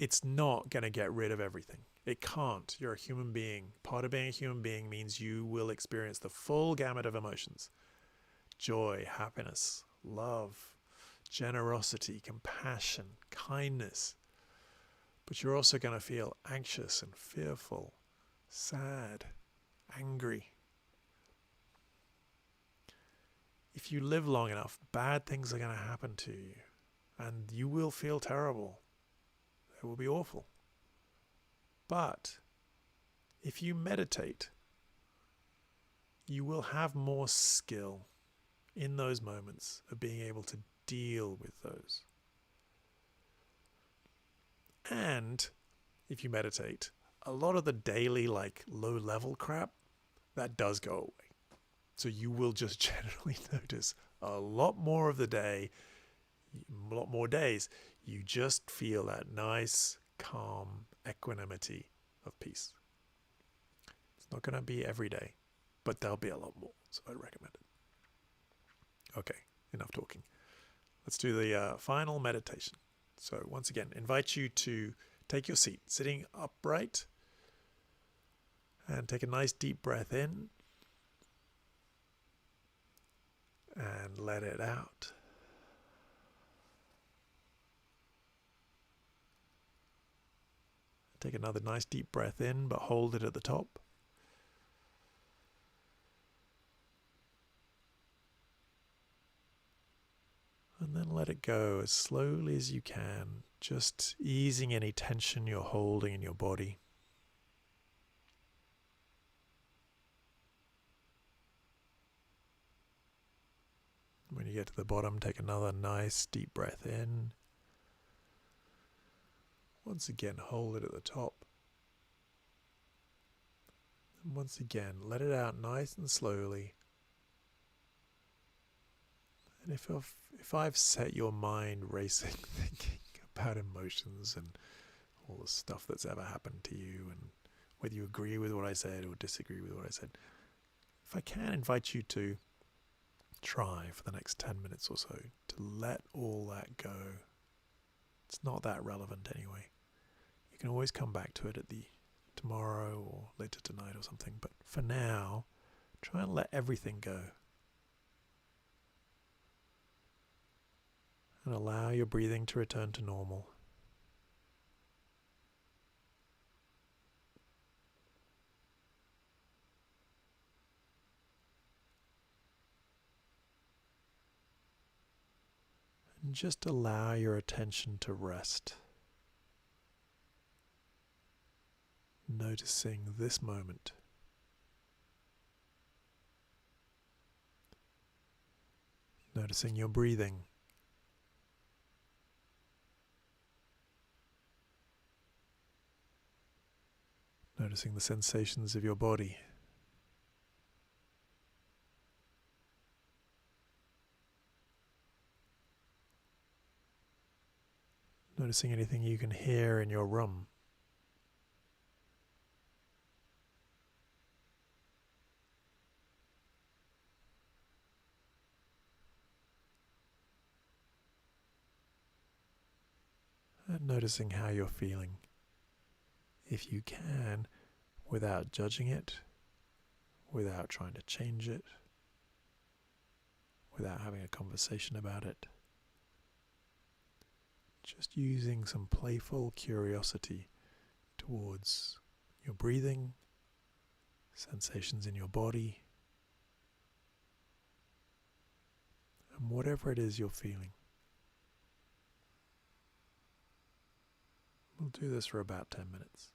It's not going to get rid of everything. It can't. You're a human being. Part of being a human being means you will experience the full gamut of emotions. Joy, happiness, love, generosity, compassion, kindness. But you're also going to feel anxious and fearful, sad, angry. If you live long enough, bad things are going to happen to you, and you will feel terrible. It will be awful. But if you meditate, you will have more skill in those moments of being able to deal with those. And if you meditate, a lot of the daily, low-level crap, that does go away. So you will just generally notice a lot more of the day, a lot more days, you just feel that nice, calm equanimity of peace. It's not going to be every day, but there'll be a lot more, so I'd recommend it. Okay, enough talking. Let's do the final meditation. So once again, invite you to take your seat, sitting upright, and take a nice deep breath in. And let it out. Take another nice deep breath in, but hold it at the top. And then let it go as slowly as you can, just easing any tension you're holding in your body. When you get to the bottom, take another nice deep breath in. Once again, hold it at the top. Once again, let it out nice and slowly. And if I've set your mind racing, thinking about emotions and all the stuff that's ever happened to you, and whether you agree with what I said or disagree with what I said, if I can invite you to try for the next 10 minutes or so to let all that go. It's not that relevant anyway. You can always come back to it at the tomorrow or later tonight or something, but for now, try and let everything go. And allow your breathing to return to normal. And just allow your attention to rest. Noticing this moment. Noticing your breathing. Noticing the sensations of your body. Noticing anything you can hear in your room. And noticing how you're feeling. If you can, without judging it, without trying to change it, without having a conversation about it. Just using some playful curiosity towards your breathing, sensations in your body, and whatever it is you're feeling. We'll do this for about 10 minutes.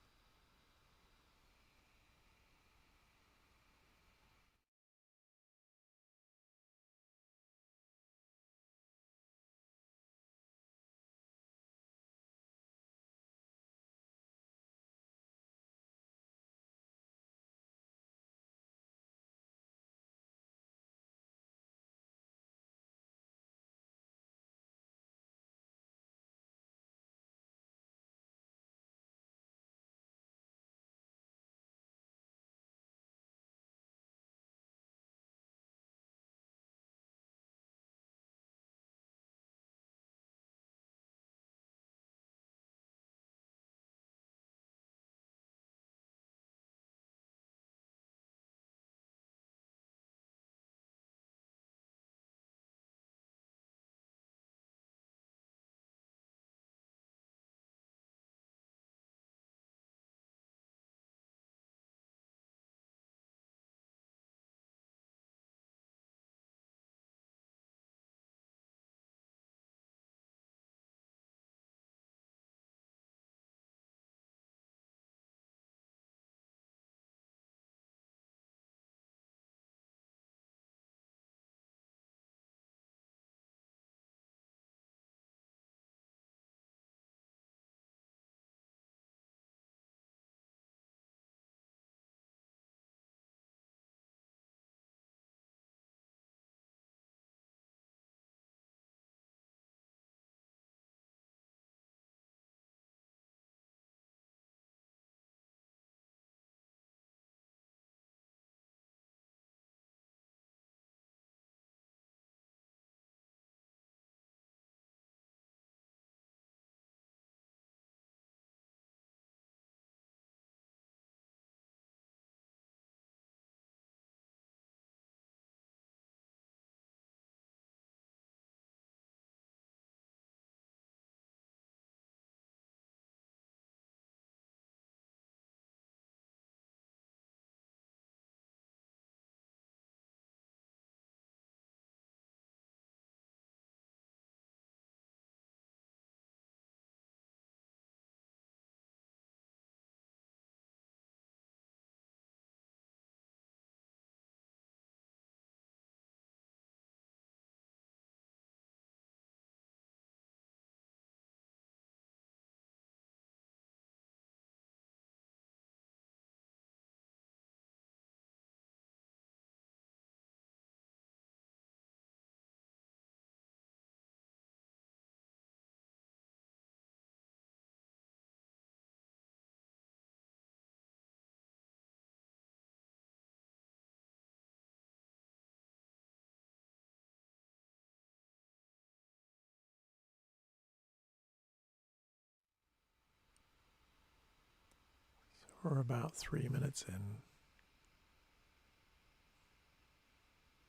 We're about 3 minutes in.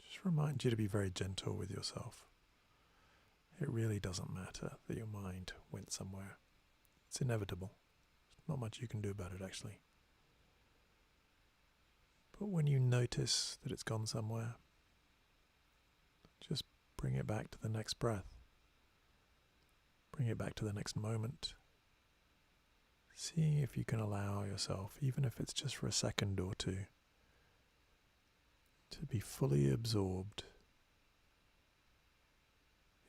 Just remind you to be very gentle with yourself. It really doesn't matter that your mind went somewhere. It's inevitable. There's not much you can do about it, actually. But when you notice that it's gone somewhere, just bring it back to the next breath. Bring it back to the next moment. Seeing if you can allow yourself, even if it's just for a second or two, to be fully absorbed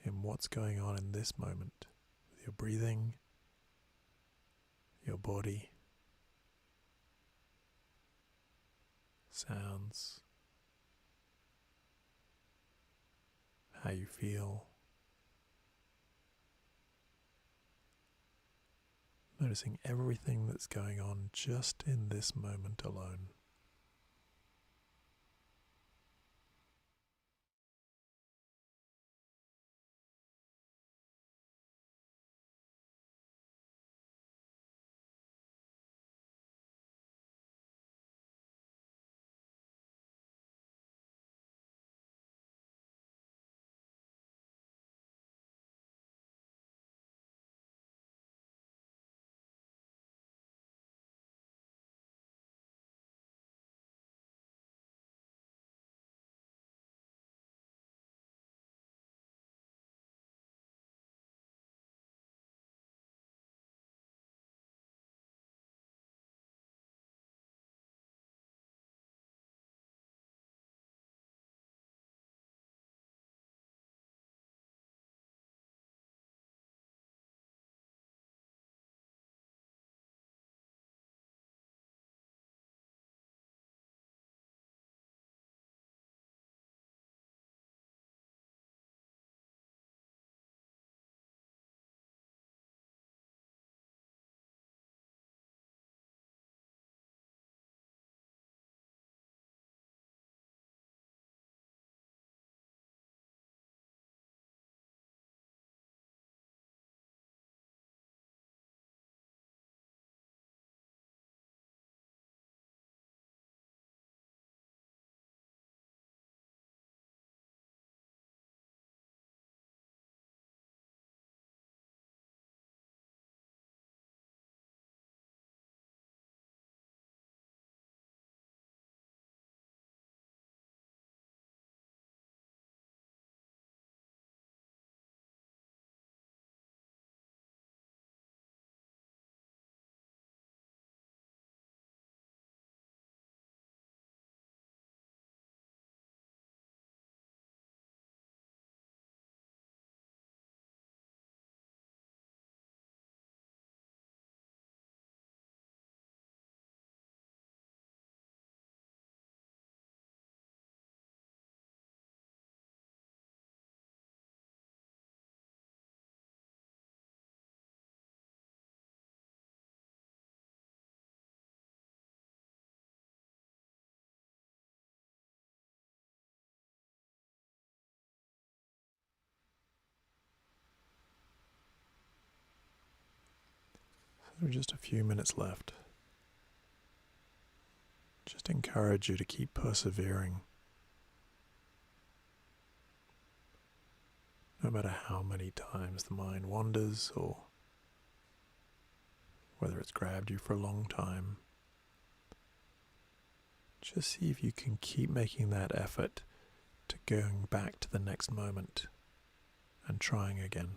in what's going on in this moment with your breathing, your body, sounds, how you feel. Noticing everything that's going on just in this moment alone. So just a few minutes left. Just encourage you to keep persevering. No matter how many times the mind wanders or whether it's grabbed you for a long time, just see if you can keep making that effort to going back to the next moment and trying again.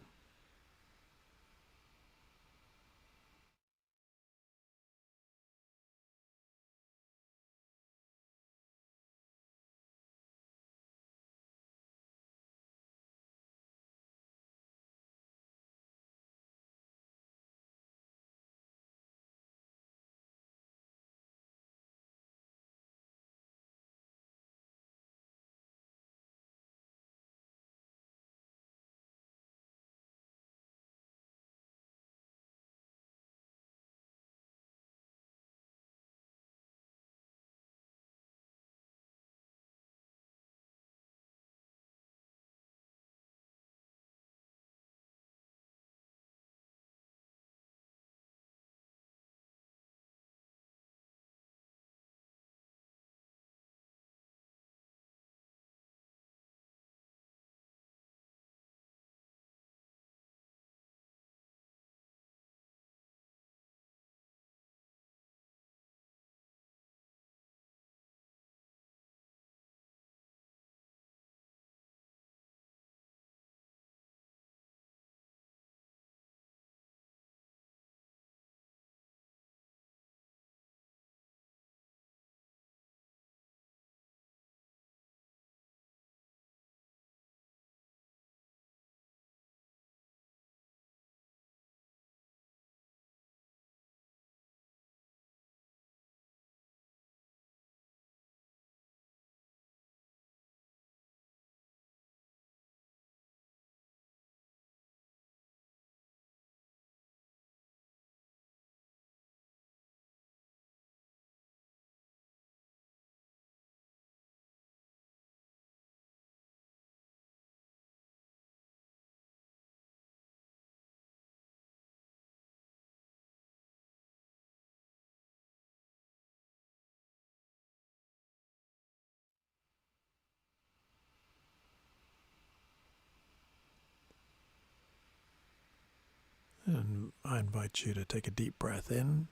And I invite you to take a deep breath in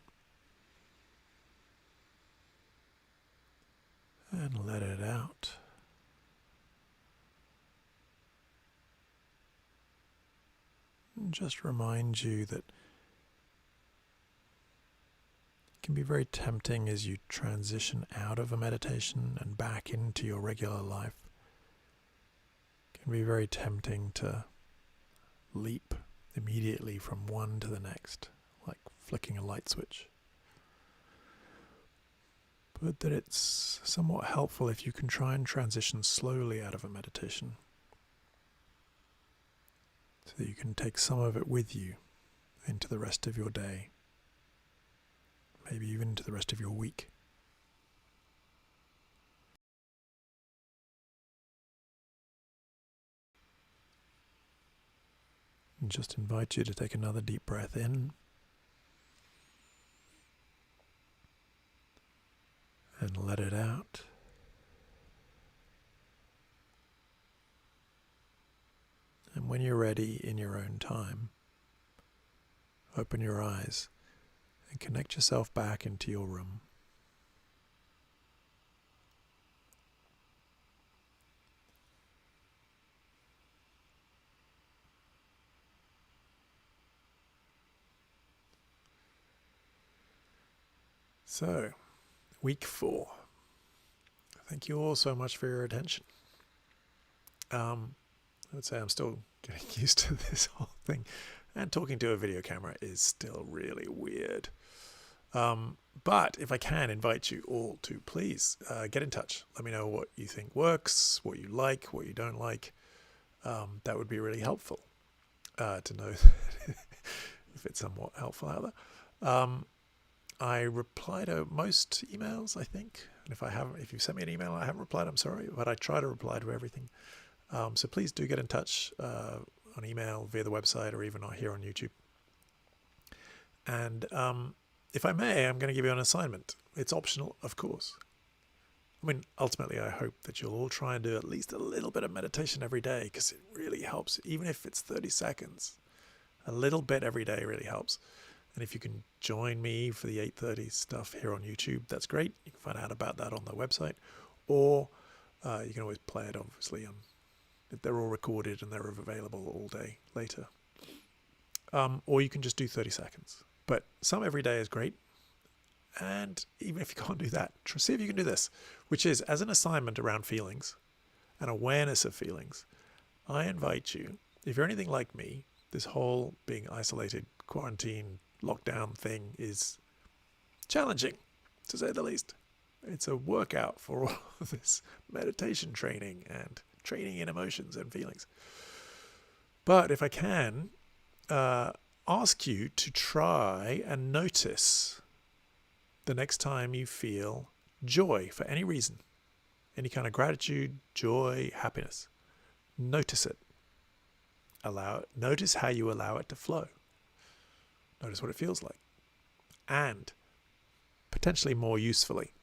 and let it out. And just remind you that it can be very tempting as you transition out of a meditation and back into your regular life. It can be very tempting to leap immediately from one to the next, like flicking a light switch. But that it's somewhat helpful if you can try and transition slowly out of a meditation, so that you can take some of it with you into the rest of your day, maybe even into the rest of your week. And just invite you to take another deep breath in and let it out. And when you're ready in your own time, open your eyes and connect yourself back into your room. So, week 4. Thank you all so much for your attention. I would say I'm still getting used to this whole thing, and talking to a video camera is still really weird. But if I can invite you all to please get in touch. Let me know what you think works, what you like, what you don't like. That would be really helpful to know if it's somewhat helpful out there. I reply to most emails, I think. And if you sent me an email and I haven't replied, I'm sorry, but I try to reply to everything. So please do get in touch on email, via the website, or even here on YouTube. And if I may, I'm going to give you an assignment. It's optional, of course. I mean, ultimately, I hope that you'll all try and do at least a little bit of meditation every day, because it really helps, even if it's 30 seconds. A little bit every day really helps. And if you can join me for the 8:30 stuff here on YouTube, that's great. You can find out about that on the website. Or you can always play it, obviously. They're all recorded and they're available all day later. Or you can just do 30 seconds. But some every day is great. And even if you can't do that, see if you can do this, which is, as an assignment around feelings and awareness of feelings, I invite you, if you're anything like me, this whole being isolated, quarantine, lockdown thing is challenging, to say the least. It's a workout for all of this meditation training and training in emotions and feelings. But if I can ask you to try and notice the next time you feel joy for any reason, any kind of gratitude, joy, happiness, notice it. Notice how you allow it to flow. Notice what it feels like. And potentially more usefully,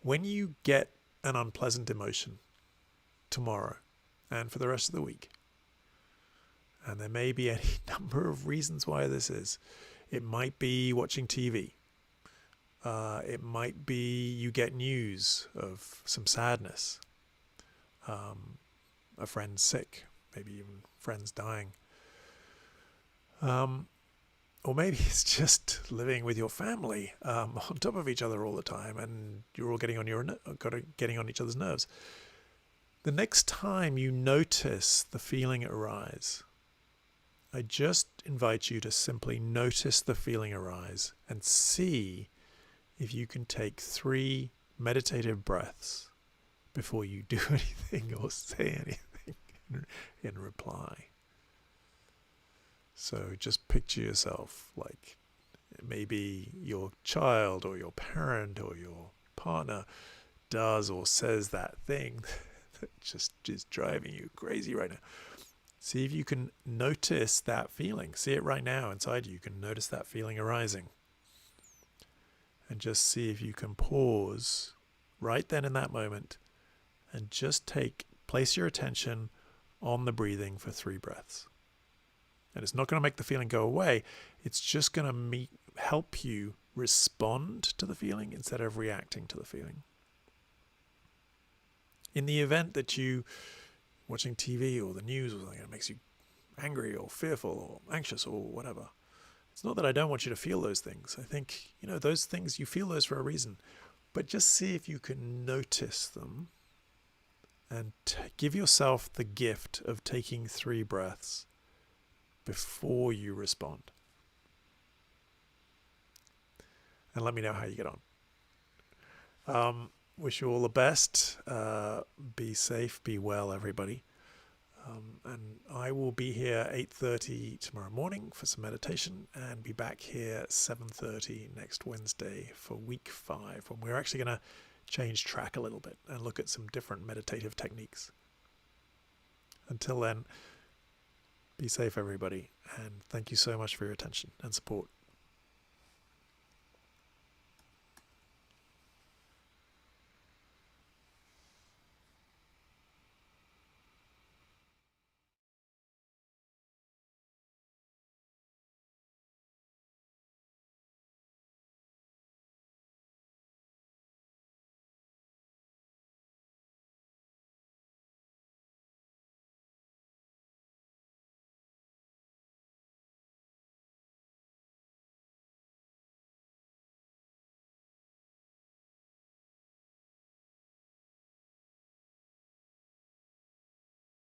when you get an unpleasant emotion tomorrow and for the rest of the week, and there may be any number of reasons why this is. It might be watching TV. It might be you get news of some sadness. A friend's sick, maybe even friends dying. Or maybe it's just living with your family on top of each other all the time, and you're all getting on each other's nerves. The next time you notice the feeling arise, I just invite you to simply notice the feeling arise and see if you can take 3 meditative breaths before you do anything or say anything in reply. So just picture yourself like maybe your child or your parent or your partner does or says that thing that just is driving you crazy right now. See if you can notice that feeling. See it right now inside you. You can notice that feeling arising. And just see if you can pause right then in that moment and just place your attention on the breathing for 3 breaths. And it's not going to make the feeling go away. It's just going to help you respond to the feeling instead of reacting to the feeling. In the event that you watching TV or the news or something that makes you angry or fearful or anxious or whatever, it's not that I don't want you to feel those things. I think, those things, you feel those for a reason. But just see if you can notice them and give yourself the gift of taking 3 breaths before you respond. And let me know how you get on. Wish you all the best. Be safe, be well, everybody. And I will be here 8:30 tomorrow morning for some meditation, and be back here 7:30 next Wednesday for week 5, when we're actually going to change track a little bit and look at some different meditative techniques. Until then, be safe, everybody, and thank you so much for your attention and support.